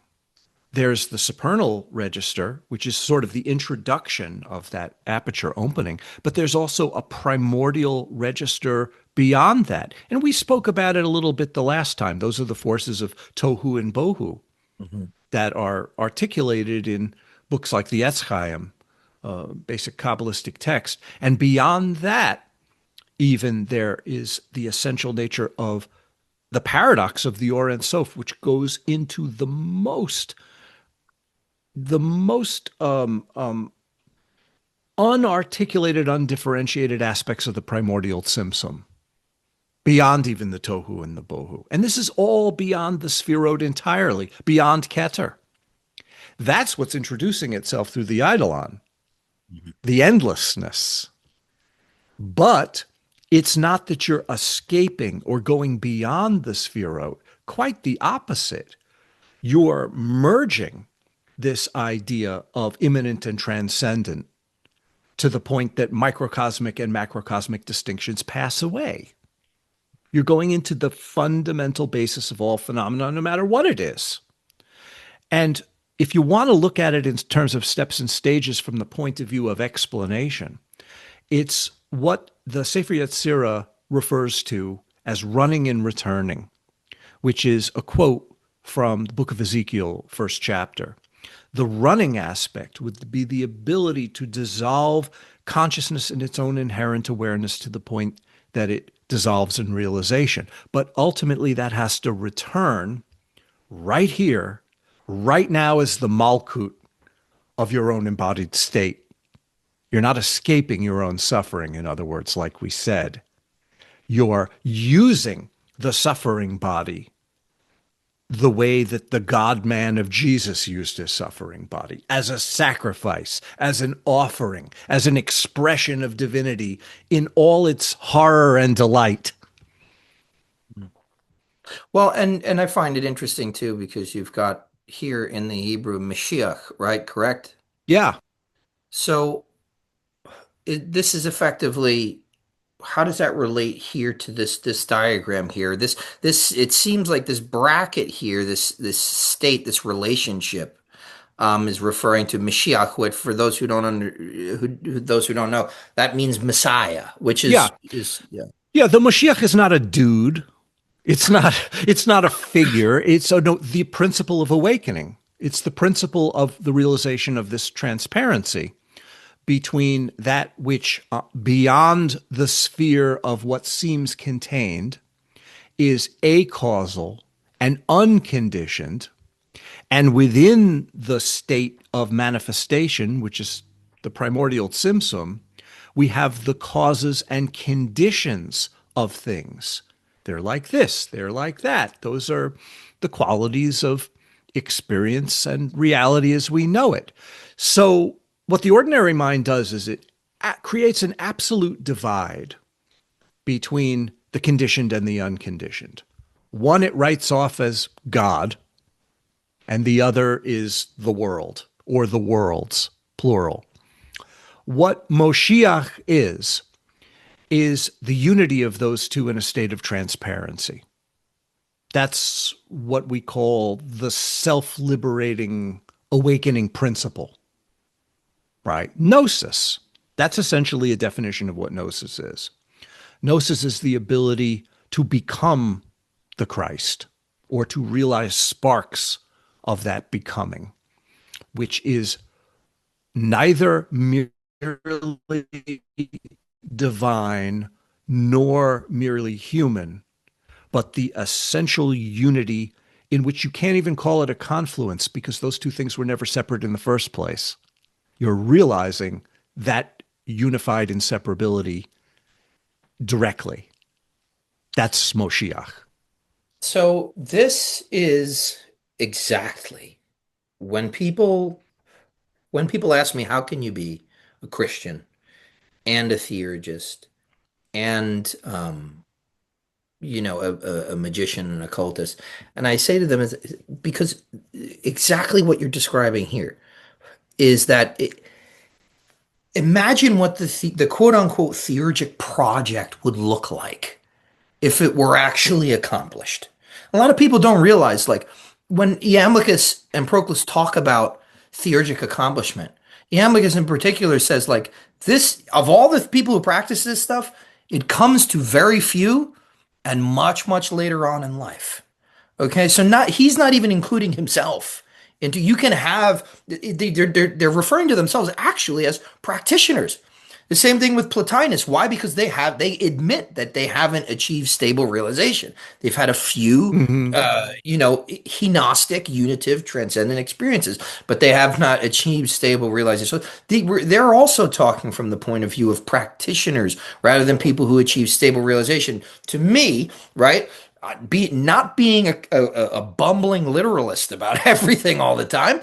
There's the supernal register, which is sort of the introduction of that aperture opening, but there's also a primordial register beyond that. And we spoke about it a little bit the last time. Those are the forces of tohu and bohu Mhm. that are articulated in books like the Etz Chaim, basic Kabbalistic text. And beyond that, even there is the essential nature of the paradox of the Or Ein Sof, which goes into the most unarticulated, undifferentiated aspects of the primordial Tzimtzum, beyond even the Tohu and the Bohu. And this is all beyond the Sphirot entirely, beyond Keter. That's what's introducing itself through the Eidolon, Mhm. the endlessness. But it's not that you're escaping or going beyond the Sphirot. Quite the opposite. You're merging this idea of immanent and transcendent to the point that microcosmic and macrocosmic distinctions pass away. You're going into the fundamental basis of all phenomena, no matter what it is. And if you want to look at it in terms of steps and stages from the point of view of explanation, it's what the Sefer Yetzirah refers to as running and returning, which is a quote from the book of Ezekiel, first chapter. The running aspect would be the ability to dissolve consciousness in its own inherent awareness to the point that it dissolves in realization. But ultimately, that has to return right here, right now, as the malkut of your own embodied state. You're not escaping your own suffering, in other words, like we said. You're using the suffering body the way that the God man of Jesus used his suffering body, as a sacrifice, as an offering, as an expression of divinity in all its horror and delight. Well, and I find it interesting too because you've got here in the Hebrew Mashiach, right? Correct? Yeah. So this is effectively how does that relate here to this diagram here? This it seems like this bracket here, this state, this relationship is referring to Mashiach, which for those who don't those who don't know, that means Messiah, which Yeah. is yeah. Yeah. The Mashiach is not a dude. It's not a figure. It's no, the principle of awakening. It's the principle of the realization of this transparency between that which beyond the sphere of what seems contained is acausal and unconditioned, and within the state of manifestation, which is the primordial Tzimtzum, we have the causes and conditions of things. They're like this, they're like that. Those are the qualities of experience and reality as we know it. So, what the ordinary mind does is it creates an absolute divide between the conditioned and the unconditioned. One it writes off as God, and the other is the world or the worlds, plural. What Moshiach is the unity of those two in a state of transparency. That's what we call the self liberating awakening principle, right? Gnosis. That's essentially a definition of what gnosis is. Gnosis is the ability to become the Christ or to realize sparks of that becoming, which is neither merely divine nor merely human, but the essential unity in which you can't even call it a confluence because those two things were never separate in the first place. You're realizing that unified inseparability directly. That's Moshiach. So this is exactly when people ask me how can you be a Christian and a theurgist and a magician and occultist, and I say to them is because exactly what you're describing here is that imagine what the quote unquote theurgic project would look like if it were actually accomplished. A lot of people don't realize, like, when Iamblichus and Proclus talk about theurgic accomplishment, Iamblichus in particular says, like, this, of all the people who practice this stuff, it comes to very few and much, much later on in life. Okay, so not he's not even including himself into you can have they're referring to themselves actually as practitioners. The same thing with Plotinus. Why? Because they admit that they haven't achieved stable realization. They've had a few Hmm. henostic, unitive, transcendent experiences, but they have not achieved stable realization. So they're also talking from the point of view of practitioners rather than people who achieve stable realization. To me, right? Not being a bumbling literalist about everything all the time,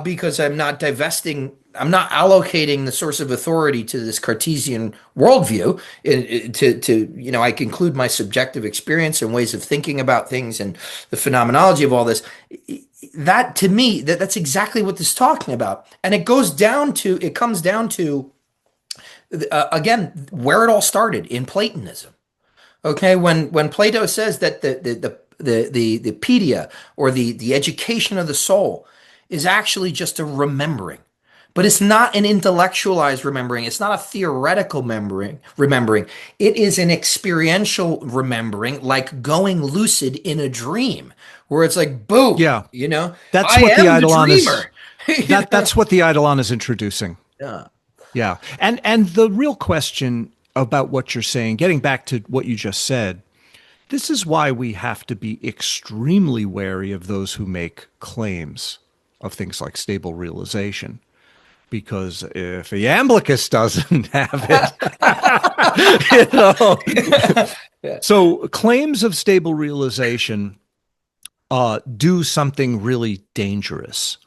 because I'm not allocating the source of authority to this Cartesian worldview. I include my subjective experience and ways of thinking about things and the phenomenology of all this. That to me, that's exactly what this is talking about, and it comes down to again where it all started in Platonism. Okay, when Plato says that the pedia or the education of the soul is actually just a remembering, but it's not an intellectualized remembering. It's not a theoretical remembering. It is an experiential remembering, like going lucid in a dream, where it's like, boom, Yeah, that's I what the am the Eidolon is. dreamer. You That know? that's what the Eidolon is introducing. Yeah, Yeah. And the real question about what you're saying, getting back to what you just said, this is why we have to be extremely wary of those who make claims of things like stable realization. Because if Iamblichus doesn't have it, you know. yeah, So claims of stable realization do something really dangerous.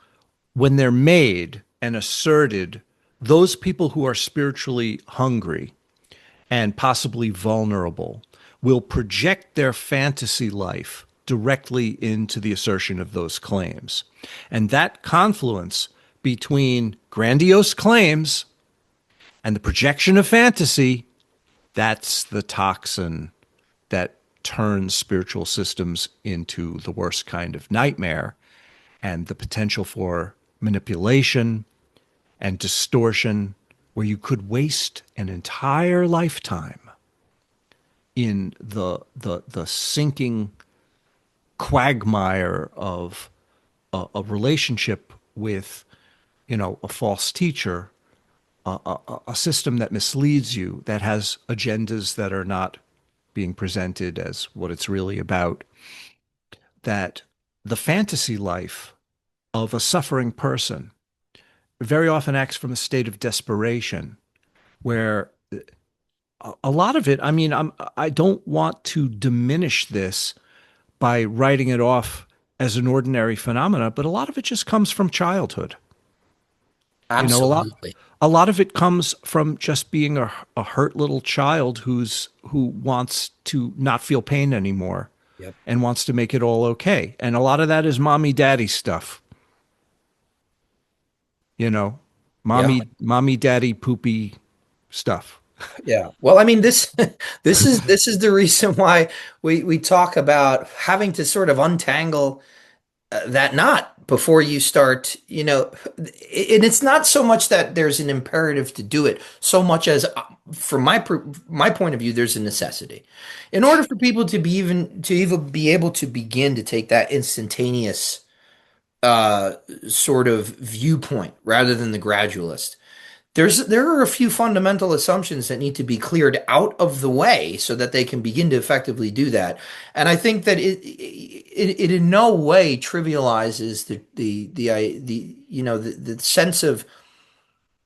When they're made and asserted, those people who are spiritually hungry and possibly vulnerable will project their fantasy life directly into the assertion of those claims. And that confluence between grandiose claims and the projection of fantasy, that's the toxin that turns spiritual systems into the worst kind of nightmare, and the potential for manipulation and distortion, where you could waste an entire lifetime in the sinking quagmire of a relationship with, a false teacher, a system that misleads you, that has agendas that are not being presented as what it's really about. That the fantasy life of a suffering person very often acts from a state of desperation, where a lot of it, I mean, I don't want to diminish this by writing it off as an ordinary phenomena, but a lot of it just comes from childhood. You know, absolutely. a lot of it comes from just being a hurt little child who wants to not feel pain anymore Yep. and wants to make it all okay. And a lot of that is mommy daddy stuff, you know, Yeah. mommy daddy poopy stuff. Yeah. Well, I mean, this is the reason why we talk about having to sort of untangle that knot before you start, and it's not so much that there's an imperative to do it, so much as from my point of view, there's a necessity. In order for people to even be able to begin to take that instantaneous uh sort of viewpoint rather than the gradualist. There are a few fundamental assumptions that need to be cleared out of the way so that they can begin to effectively do that. And I think that it in no way trivializes the sense of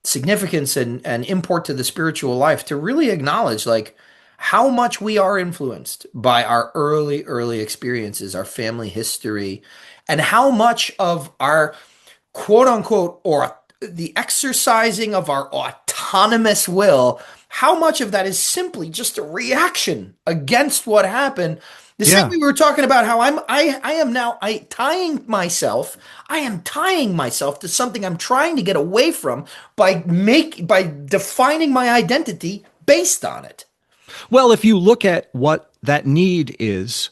significance and import to the spiritual life to really acknowledge, like, how much we are influenced by our early experiences, our family history, and how much of our quote unquote or the exercising of our autonomous will, how much of that is simply just a reaction against what happened The same Yeah. way we were talking about how I am now I am tying myself to something I'm trying to get away from by defining my identity based on it. Well, if you look at what that need is,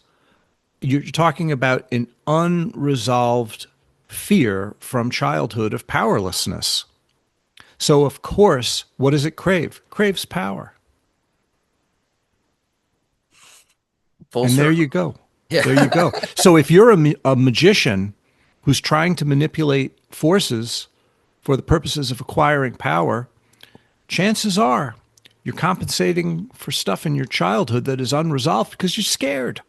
you're talking about an unresolved fear from childhood of powerlessness. So, of course, what does it crave? Craves power. Full And there circle. you go. There you Yeah. go. So, if you're a magician who's trying to manipulate forces for the purposes of acquiring power, chances are you're compensating for stuff in your childhood that is unresolved because you're scared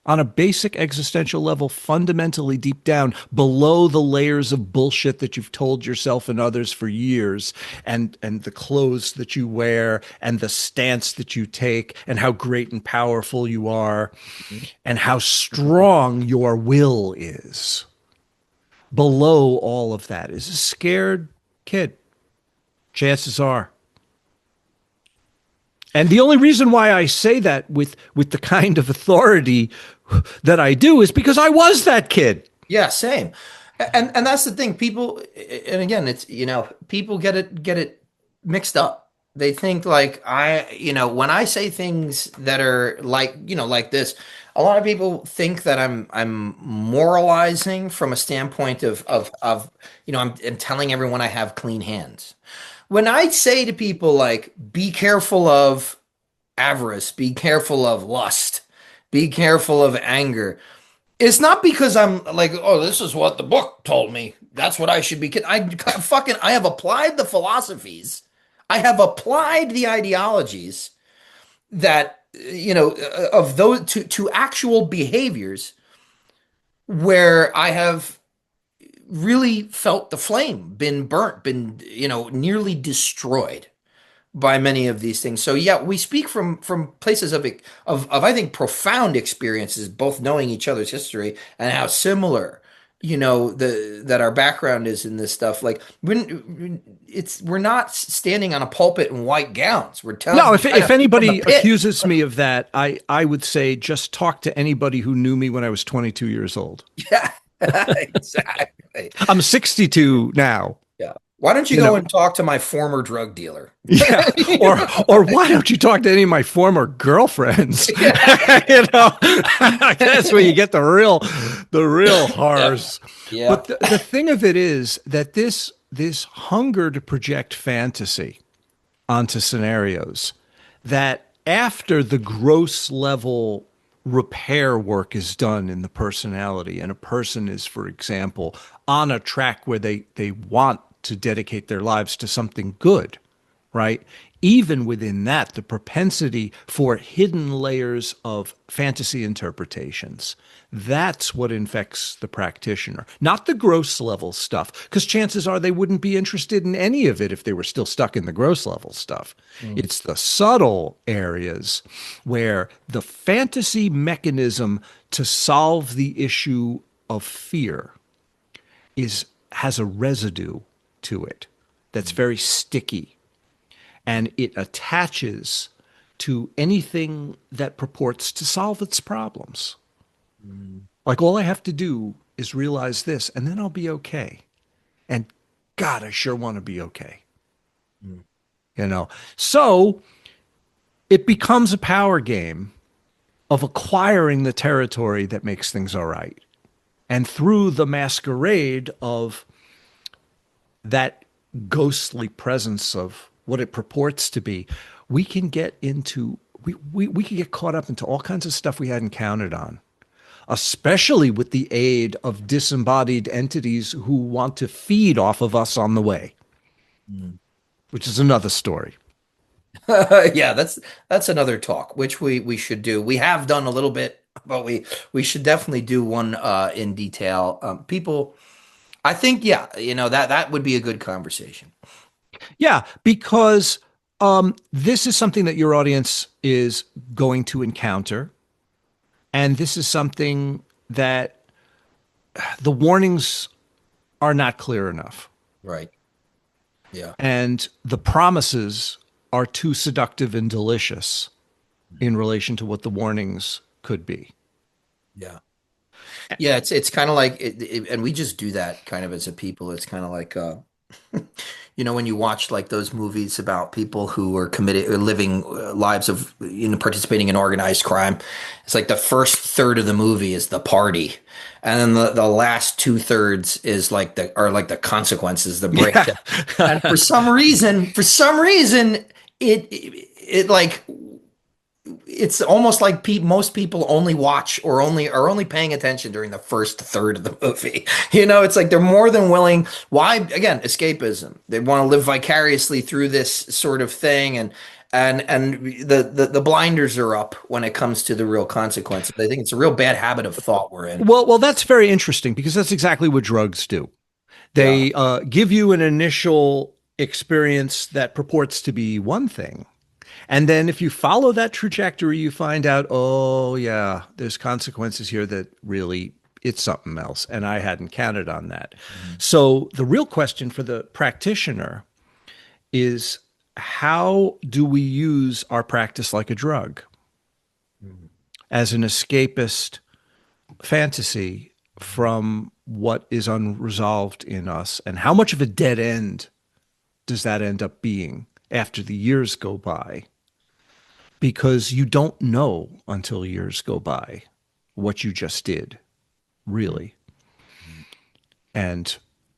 on a basic existential level, fundamentally deep down, below the layers of bullshit that you've told yourself and others for years, and the clothes that you wear, and the stance that you take, and how great and powerful you are, and how strong your will is. Below all of that is a scared kid. Chances are. And the only reason why I say that with the kind of authority that I do is because I was that kid. Yeah, same. And that's the thing. People, and again, it's, people get it mixed up. They think like when I say things that are like, like this, a lot of people think that I'm moralizing from a standpoint of I'm telling everyone I have clean hands. When I say to people like, be careful of avarice, be careful of lust, be careful of anger, it's not because I'm like, oh, this is what the book told me. That's what I should be. I have applied the philosophies. I have applied the ideologies that, of those to actual behaviors where I have really felt the flame, been burnt, been, nearly destroyed by many of these things. So yeah, we speak from places of I think profound experiences, both knowing each other's history and how similar the that our background is in this stuff. Like we're not standing on a pulpit in white gowns. We're telling No, you if from the anybody pit. accuses me of that, I would say just talk to anybody who knew me when I was 22 years old. Yeah, exactly. I'm 62 now, Yeah. Why don't you you go know. and talk to my former drug dealer? Yeah. Or why don't you talk to any of my former girlfriends? Yeah. That's where you get the real Yeah. horrors. Yeah. But the thing of it is that this hunger to project fantasy onto scenarios, that after the gross level repair work is done in the personality, and a person is, for example, on a track where they want to dedicate their lives to something good, right? Even within that, the propensity for hidden layers of fantasy interpretations, that's what infects the practitioner, not the gross level stuff, because chances are they wouldn't be interested in any of it if they were still stuck in the gross level stuff. Mm. It's the subtle areas where the fantasy mechanism to solve the issue of fear has a residue to it that's very sticky, and it attaches to anything that purports to solve its problems. Mm. Like, all I have to do is realize this, and then I'll be okay. And God, I sure want to be okay. Mm. So it becomes a power game of acquiring the territory that makes things all right. And through the masquerade of that ghostly presence of what it purports to be, we can get into we can get caught up into all kinds of stuff we hadn't counted on, especially with the aid of disembodied entities who want to feed off of us on the way, Mm. which is another story. Yeah, that's another talk, which we should do. We have done a little bit, but we should definitely do one in detail. People, I think, yeah, that would be a good conversation. Yeah, because this is something that your audience is going to encounter. And this is something that the warnings are not clear enough. Right. Yeah. And the promises are too seductive and delicious in relation to what the warnings could be. Yeah. Yeah, it's kind of like and we just do that kind of as a people. It's kind of like when you watch like those movies about people who are committed or living lives of participating in organized crime. It's like the first third of the movie is the party, and then the last two thirds is like the consequences, the Yeah. breakdown. And for some reason, it like it's almost like most people only watch or only paying attention during the first third of the movie. It's like they're more than willing. Why? Again, escapism. They want to live vicariously through this sort of thing, and the blinders are up when it comes to the real consequences. I think it's a real bad habit of thought we're in. Well, that's very interesting because that's exactly what drugs do. Yeah. They give you an initial experience that purports to be one thing. And then if you follow that trajectory, you find out, oh, yeah, there's consequences here that really it's something else. And I hadn't counted on that. Mhm. So the real question for the practitioner is how do we use our practice like a drug Mhm. as an escapist fantasy from what is unresolved in us? And how much of a dead end does that end up being after the years go by? Because you don't know until years go by what you just did, really. And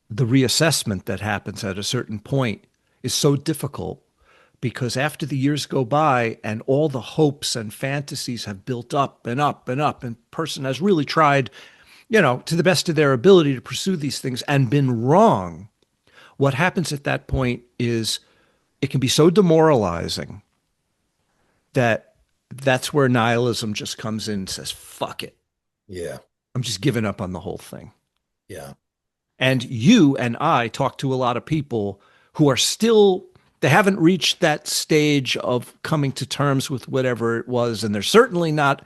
the reassessment that happens at a certain point is so difficult because after the years go by and all the hopes and fantasies have built up and up and up, and person has really tried, to the best of their ability to pursue these things and been wrong, what happens at that point is it can be so demoralizing that that's where nihilism just comes in and says, fuck it. Yeah. I'm just giving up on the whole thing. Yeah. And you and I talk to a lot of people who are still, they haven't reached that stage of coming to terms with whatever it was. And they're certainly not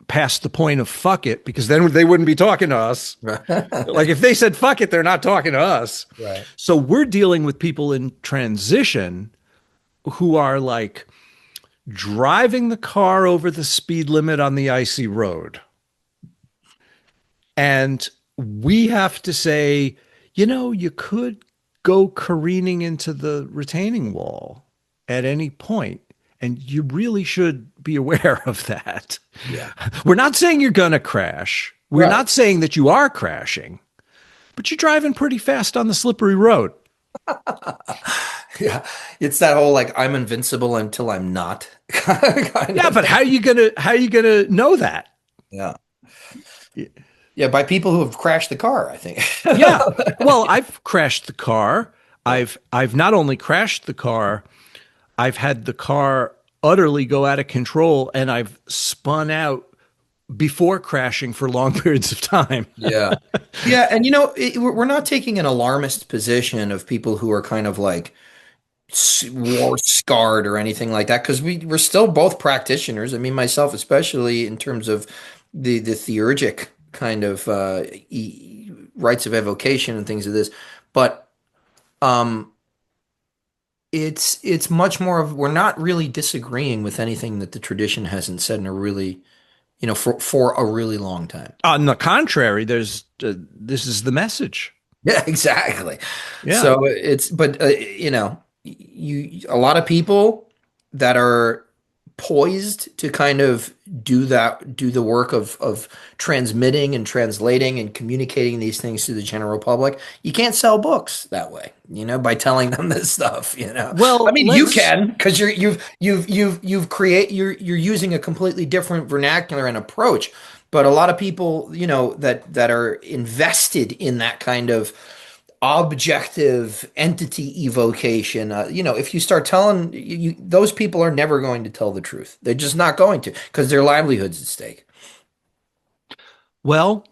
past the point of fuck it, because then they wouldn't be talking to us. Like if they said fuck it, they're not talking to us. Right. So we're dealing with people in transition who are like driving the car over the speed limit on the icy road. And we have to say, you could go careening into the retaining wall at any point, and you really should be aware of that. Yeah. We're not saying you're going to crash. We're Right. not saying that you are crashing, but you're driving pretty fast on the slippery road. Yeah, it's that whole like I'm invincible until I'm not kind Yeah, of but thing. how are you gonna know that? Yeah. Yeah, by people who have crashed the car, I think. Yeah. Well, I've crashed the car. Yeah. I've not only crashed the car, I've had the car utterly go out of control and I've spun out before crashing for long periods of time. Yeah. Yeah, and we're not taking an alarmist position of people who are kind of like war scarred or anything like that because we're still both practitioners. I mean, myself especially in terms of the theurgic kind of rites of evocation and things of this, but um, it's much more of we're not really disagreeing with anything that the tradition hasn't said in a really for a really long time. On the contrary, this is the message. Yeah, exactly. Yeah. So it's, but you a lot of people that are poised to kind of do the work of transmitting and translating and communicating these things to the general public. You can't sell books that way, by telling them this stuff. I Well, mean, you let's can because you're using a completely different vernacular and approach. But a lot of people, that are invested in that kind of objective entity evocation. If you start telling those people are never going to tell the truth. They're just not going to because their livelihood's at stake. well,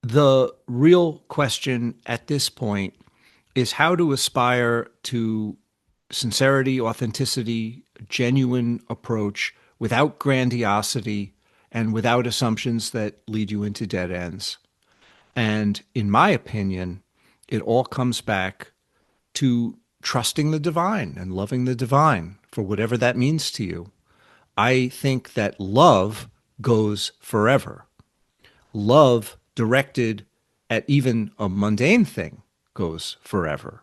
the real question at this point is how to aspire to sincerity, authenticity, genuine approach without grandiosity and without assumptions that lead you into dead ends. And in my opinion, it all comes back to trusting the divine and loving the divine for whatever that means to you. I think that love goes forever. Love directed at even a mundane thing goes forever.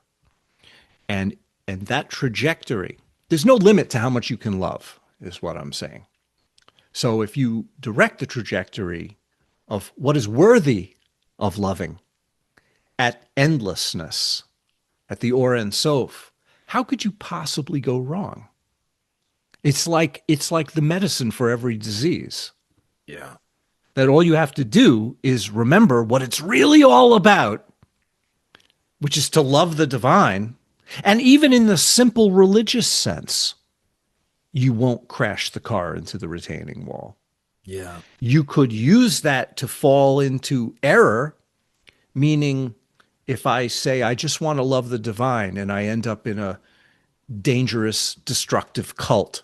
And that trajectory, there's no limit to how much you can love, is what I'm saying. So if you direct the trajectory of what is worthy of loving at endlessness, at the Or Ein Sof, how could you possibly go wrong? It's like the medicine for every disease. Yeah. That all you have to do is remember what it's really all about, which is to love the divine. And even in the simple religious sense, you won't crash the car into the retaining wall. Yeah. You could use that to fall into error, meaning if I say, I just want to love the divine, and I end up in a dangerous, destructive cult.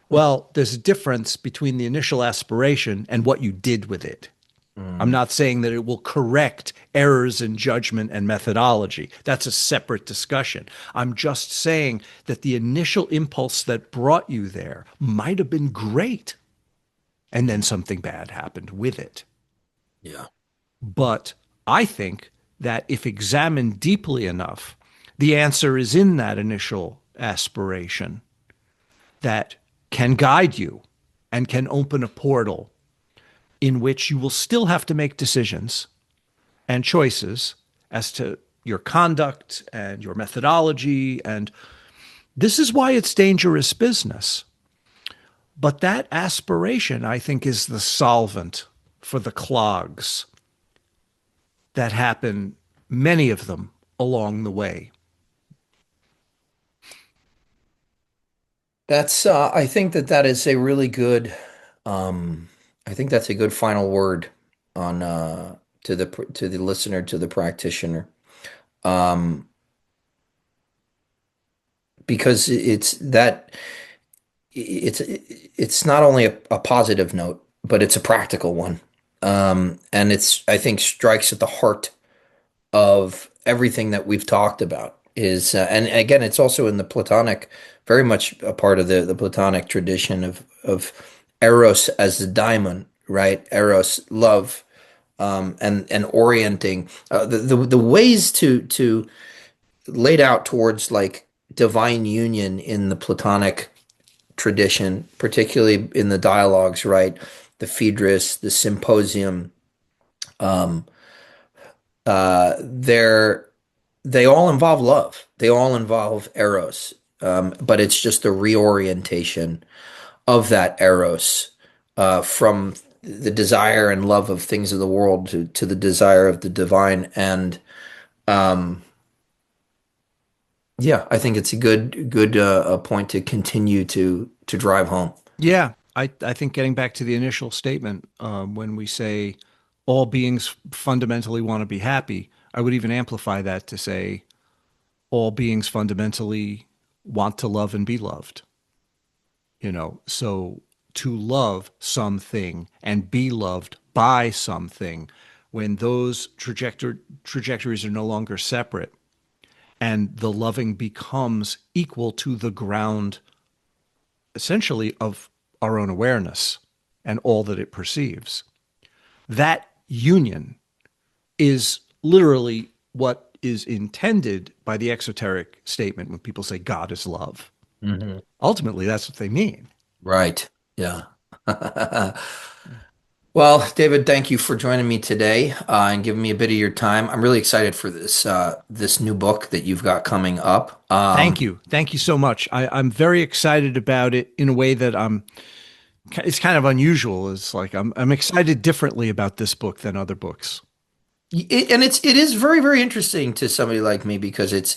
Well, there's a difference between the initial aspiration and what you did with it. I'm Mm. not saying that it will correct errors in judgment and methodology. That's a separate discussion. I'm just saying that the initial impulse that brought you there might have been great, and then something bad happened with it. Yeah. But I think that if examined deeply enough, the answer is in that initial aspiration that can guide you and can open a portal in which you will still have to make decisions and choices as to your conduct and your methodology. And this is why it's dangerous business. But that aspiration, I think, is the solvent for the clogs that happen, many of them, along the way. That's I think that that is a really good um I think that's a good final word on to the listener, to the practitioner. Um because it's not only a positive note, but it's a practical one. And it's, I think, strikes at the heart of everything that we've talked about is, and again, it's also in the Platonic, very much a part of the Platonic tradition of Eros as the daimon, right? Eros, love, and orienting the ways to laid out towards like divine union in the Platonic tradition, particularly in the dialogues, right? The Phaedrus, the Symposium, um, they're they all involve love. They all involve eros, but it's just a reorientation of that eros from the desire and love of things of the world to the desire of the divine. And um, yeah, I think it's a good a point to continue to drive home. Yeah, I think getting back to the initial statement, when we say all beings fundamentally want to be happy, I would even amplify that to say all beings fundamentally want to love and be loved. So to love something and be loved by something, when those trajectories are no longer separate and the loving becomes equal to the ground, essentially, of our own awareness and all that it perceives, that union is literally what is intended by the exoteric statement when people say God is love. Hmm. Ultimately, that's what they mean. Right. Yeah. Well, David, thank you for joining me today and giving me a bit of your time. I'm really excited for this new book that you've got coming up. Thank you. Thank you so much. I'm very excited about it in a way that it's kind of unusual. It's like I'm excited differently about this book than other books. And it is very, very interesting to somebody like me because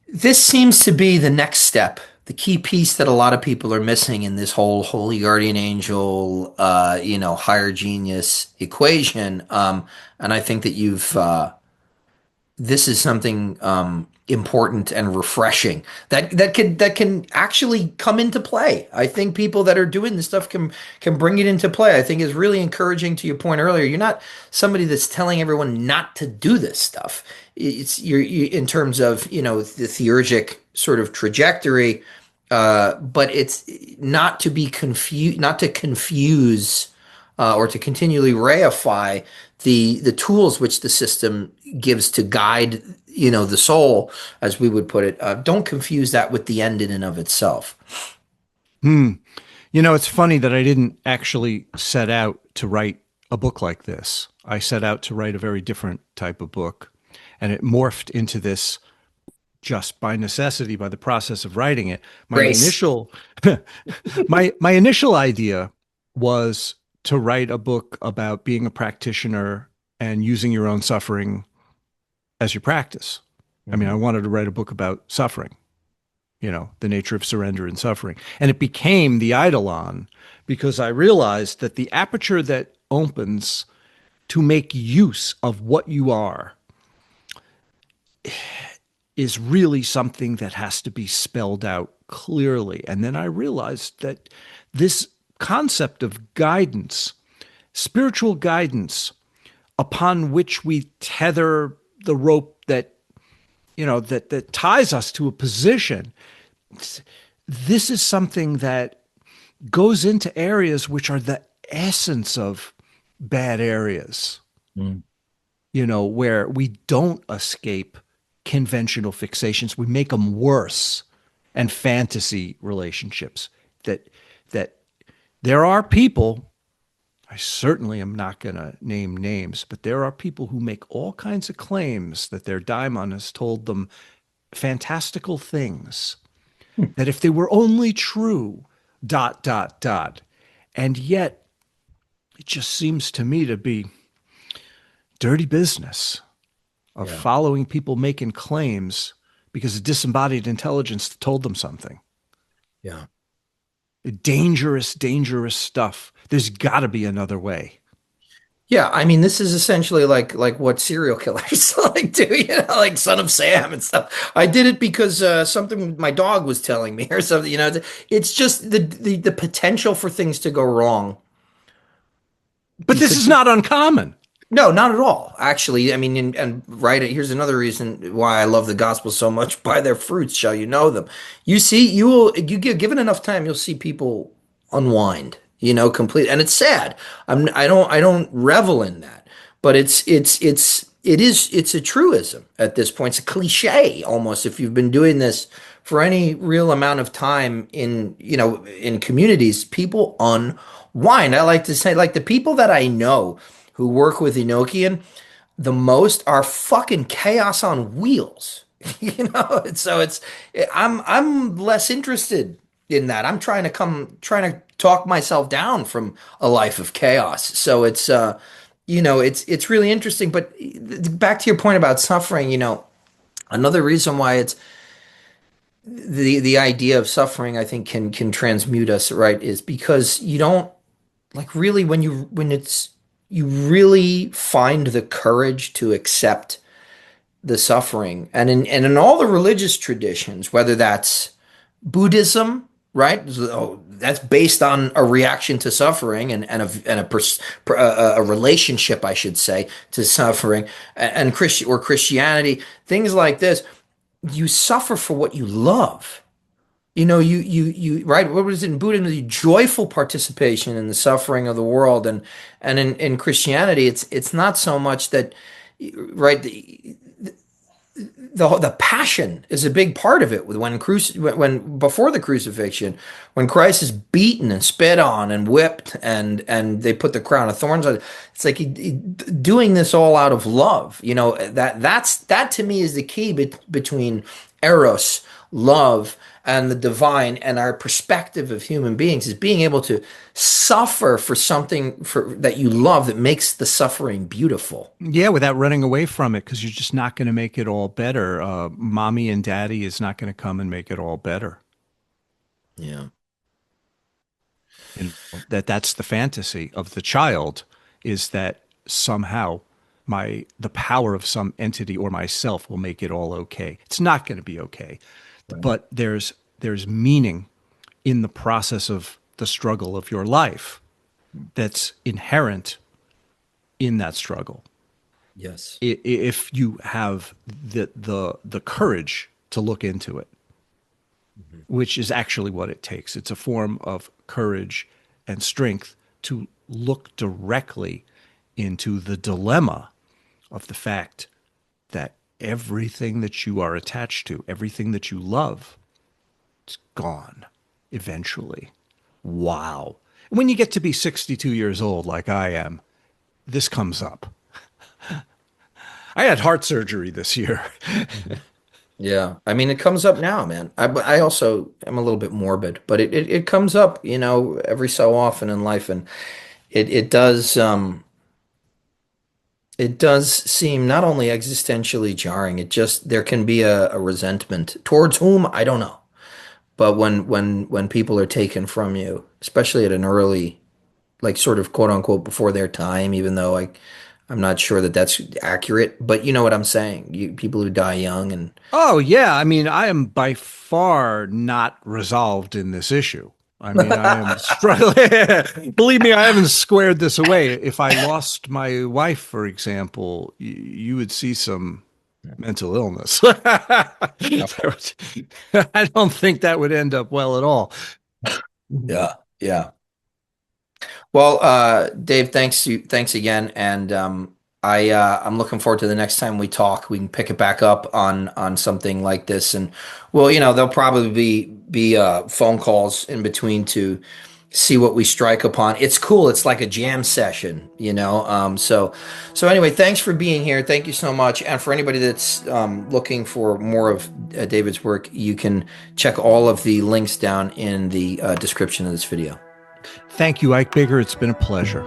this seems to be the next step, the key piece that a lot of people are missing in this whole holy guardian angel, higher genius equation. And I think that this is something important and refreshing that can actually come into play. I think people that are doing this stuff can bring it into play. I think is really encouraging. To your point earlier, you're not somebody that's telling everyone not to do this stuff. It's in terms of the theurgic sort of trajectory, but it's not to be confused, not to confuse or to continually reify the tools which the system gives to guide, the soul, as we would put it. Don't confuse that with the end in and of itself. Hmm. You know, it's funny that I didn't actually set out to write a book like this. I set out to write a very different type of book, and it morphed into this just by necessity, by the process of writing it. My Grace. initial my initial idea was to write a book about being a practitioner and using your own suffering as your practice. I mean, I Mhm. wanted to write a book about suffering, the nature of surrender and suffering. And it became the Eidolon because I realized that the aperture that opens to make use of what you are is really something that has to be spelled out clearly. And then I realized that this concept of guidance, spiritual guidance, upon which we tether the rope that ties us to a position, this is something that goes into areas which are the essence of bad areas, Mm. where we don't escape conventional fixations. We make them worse, and fantasy relationships that there are people, I certainly am not going to name names, but there are people who make all kinds of claims that their daimon has told them fantastical things, that if they were only true, dot, dot, dot. And yet, it just seems to me to be dirty business of Yeah. following people making claims because a disembodied intelligence told them something. Yeah. Dangerous, dangerous stuff. There's got to be another way. Yeah, I mean, this is essentially like what serial killers like do, like Son of Sam and stuff. I did it because something my dog was telling me or something, It's just the potential for things to go wrong. But this is not uncommon. No, not at all. Actually, I mean, and right, here's another reason why I love the gospel so much. By their fruits shall you know them. You give given enough time, you'll see people unwind, complete. And it's sad. I don't revel in that, but it's a truism at this point. It's a cliche almost. If you've been doing this for any real amount of time in communities, people unwind. I like to say, like the people that I know who work with Enochian the most are fucking chaos on wheels. So I'm less interested in that. I'm trying to talk myself down from a life of chaos. So it's really interesting. But back to your point about suffering, another reason why it's the idea of suffering, I think can transmute us, right, is because you don't like really when it's you really find the courage to accept the suffering. And in all the religious traditions, whether that's Buddhism, right? So that's based on a reaction to suffering and a relationship, I should say, to suffering, and Christianity, things like this. You suffer for what you love. Right? What was it in Buddhism? The joyful participation in the suffering of the world, and in Christianity, it's not so much that, right? The passion is a big part of it. When before the crucifixion, when Christ is beaten and spit on and whipped, and they put the crown of thorns on, it's like doing this all out of love. That to me is the key between eros, love, and the divine, and our perspective of human beings, is being able to suffer for something that you love, that makes the suffering beautiful. Yeah, without running away from it, because you're just not going to make it all better. Mommy and daddy is not going to come and make it all better. Yeah. That's the fantasy of the child, is that somehow the power of some entity or myself will make it all okay. It's not going to be okay. Right. But there's meaning in the process of the struggle of your life that's inherent in that struggle. Yes. If you have the courage to look into it, Mhm. which is actually what it takes. It's a form of courage and strength to look directly into the dilemma of the fact that everything that you are attached to, everything that you love, it's gone eventually. Wow. When you get to be 62 years old, like I am, this comes up. I had heart surgery this year. Yeah, I mean, it comes up now, man. I also am a little bit morbid, but it comes up, every so often in life, and it does it does seem not only existentially jarring, it just there can be a resentment towards whom I don't know, but when people are taken from you, especially at an early, like sort of quote unquote before their time, even though I'm not sure that that's accurate, but you know what I'm saying. People who die young and Oh, yeah. I mean, I am by far not resolved in this issue. I mean, I am struggling. Believe me, I haven't squared this away. If I lost my wife, for example, you would see some mental illness. I don't think that would end up well at all. yeah, yeah. Well, Dave, thanks again, and I'm looking forward to the next time we talk. We can pick it back up on something like this, and well, there'll probably be phone calls in between to see what we strike upon. It's cool. It's like a jam session, so anyway, thanks for being here. Thank you so much, and for anybody that's looking for more of David's work, you can check all of the links down in the description of this video. Thank you, Ike Bigger. It's been a pleasure.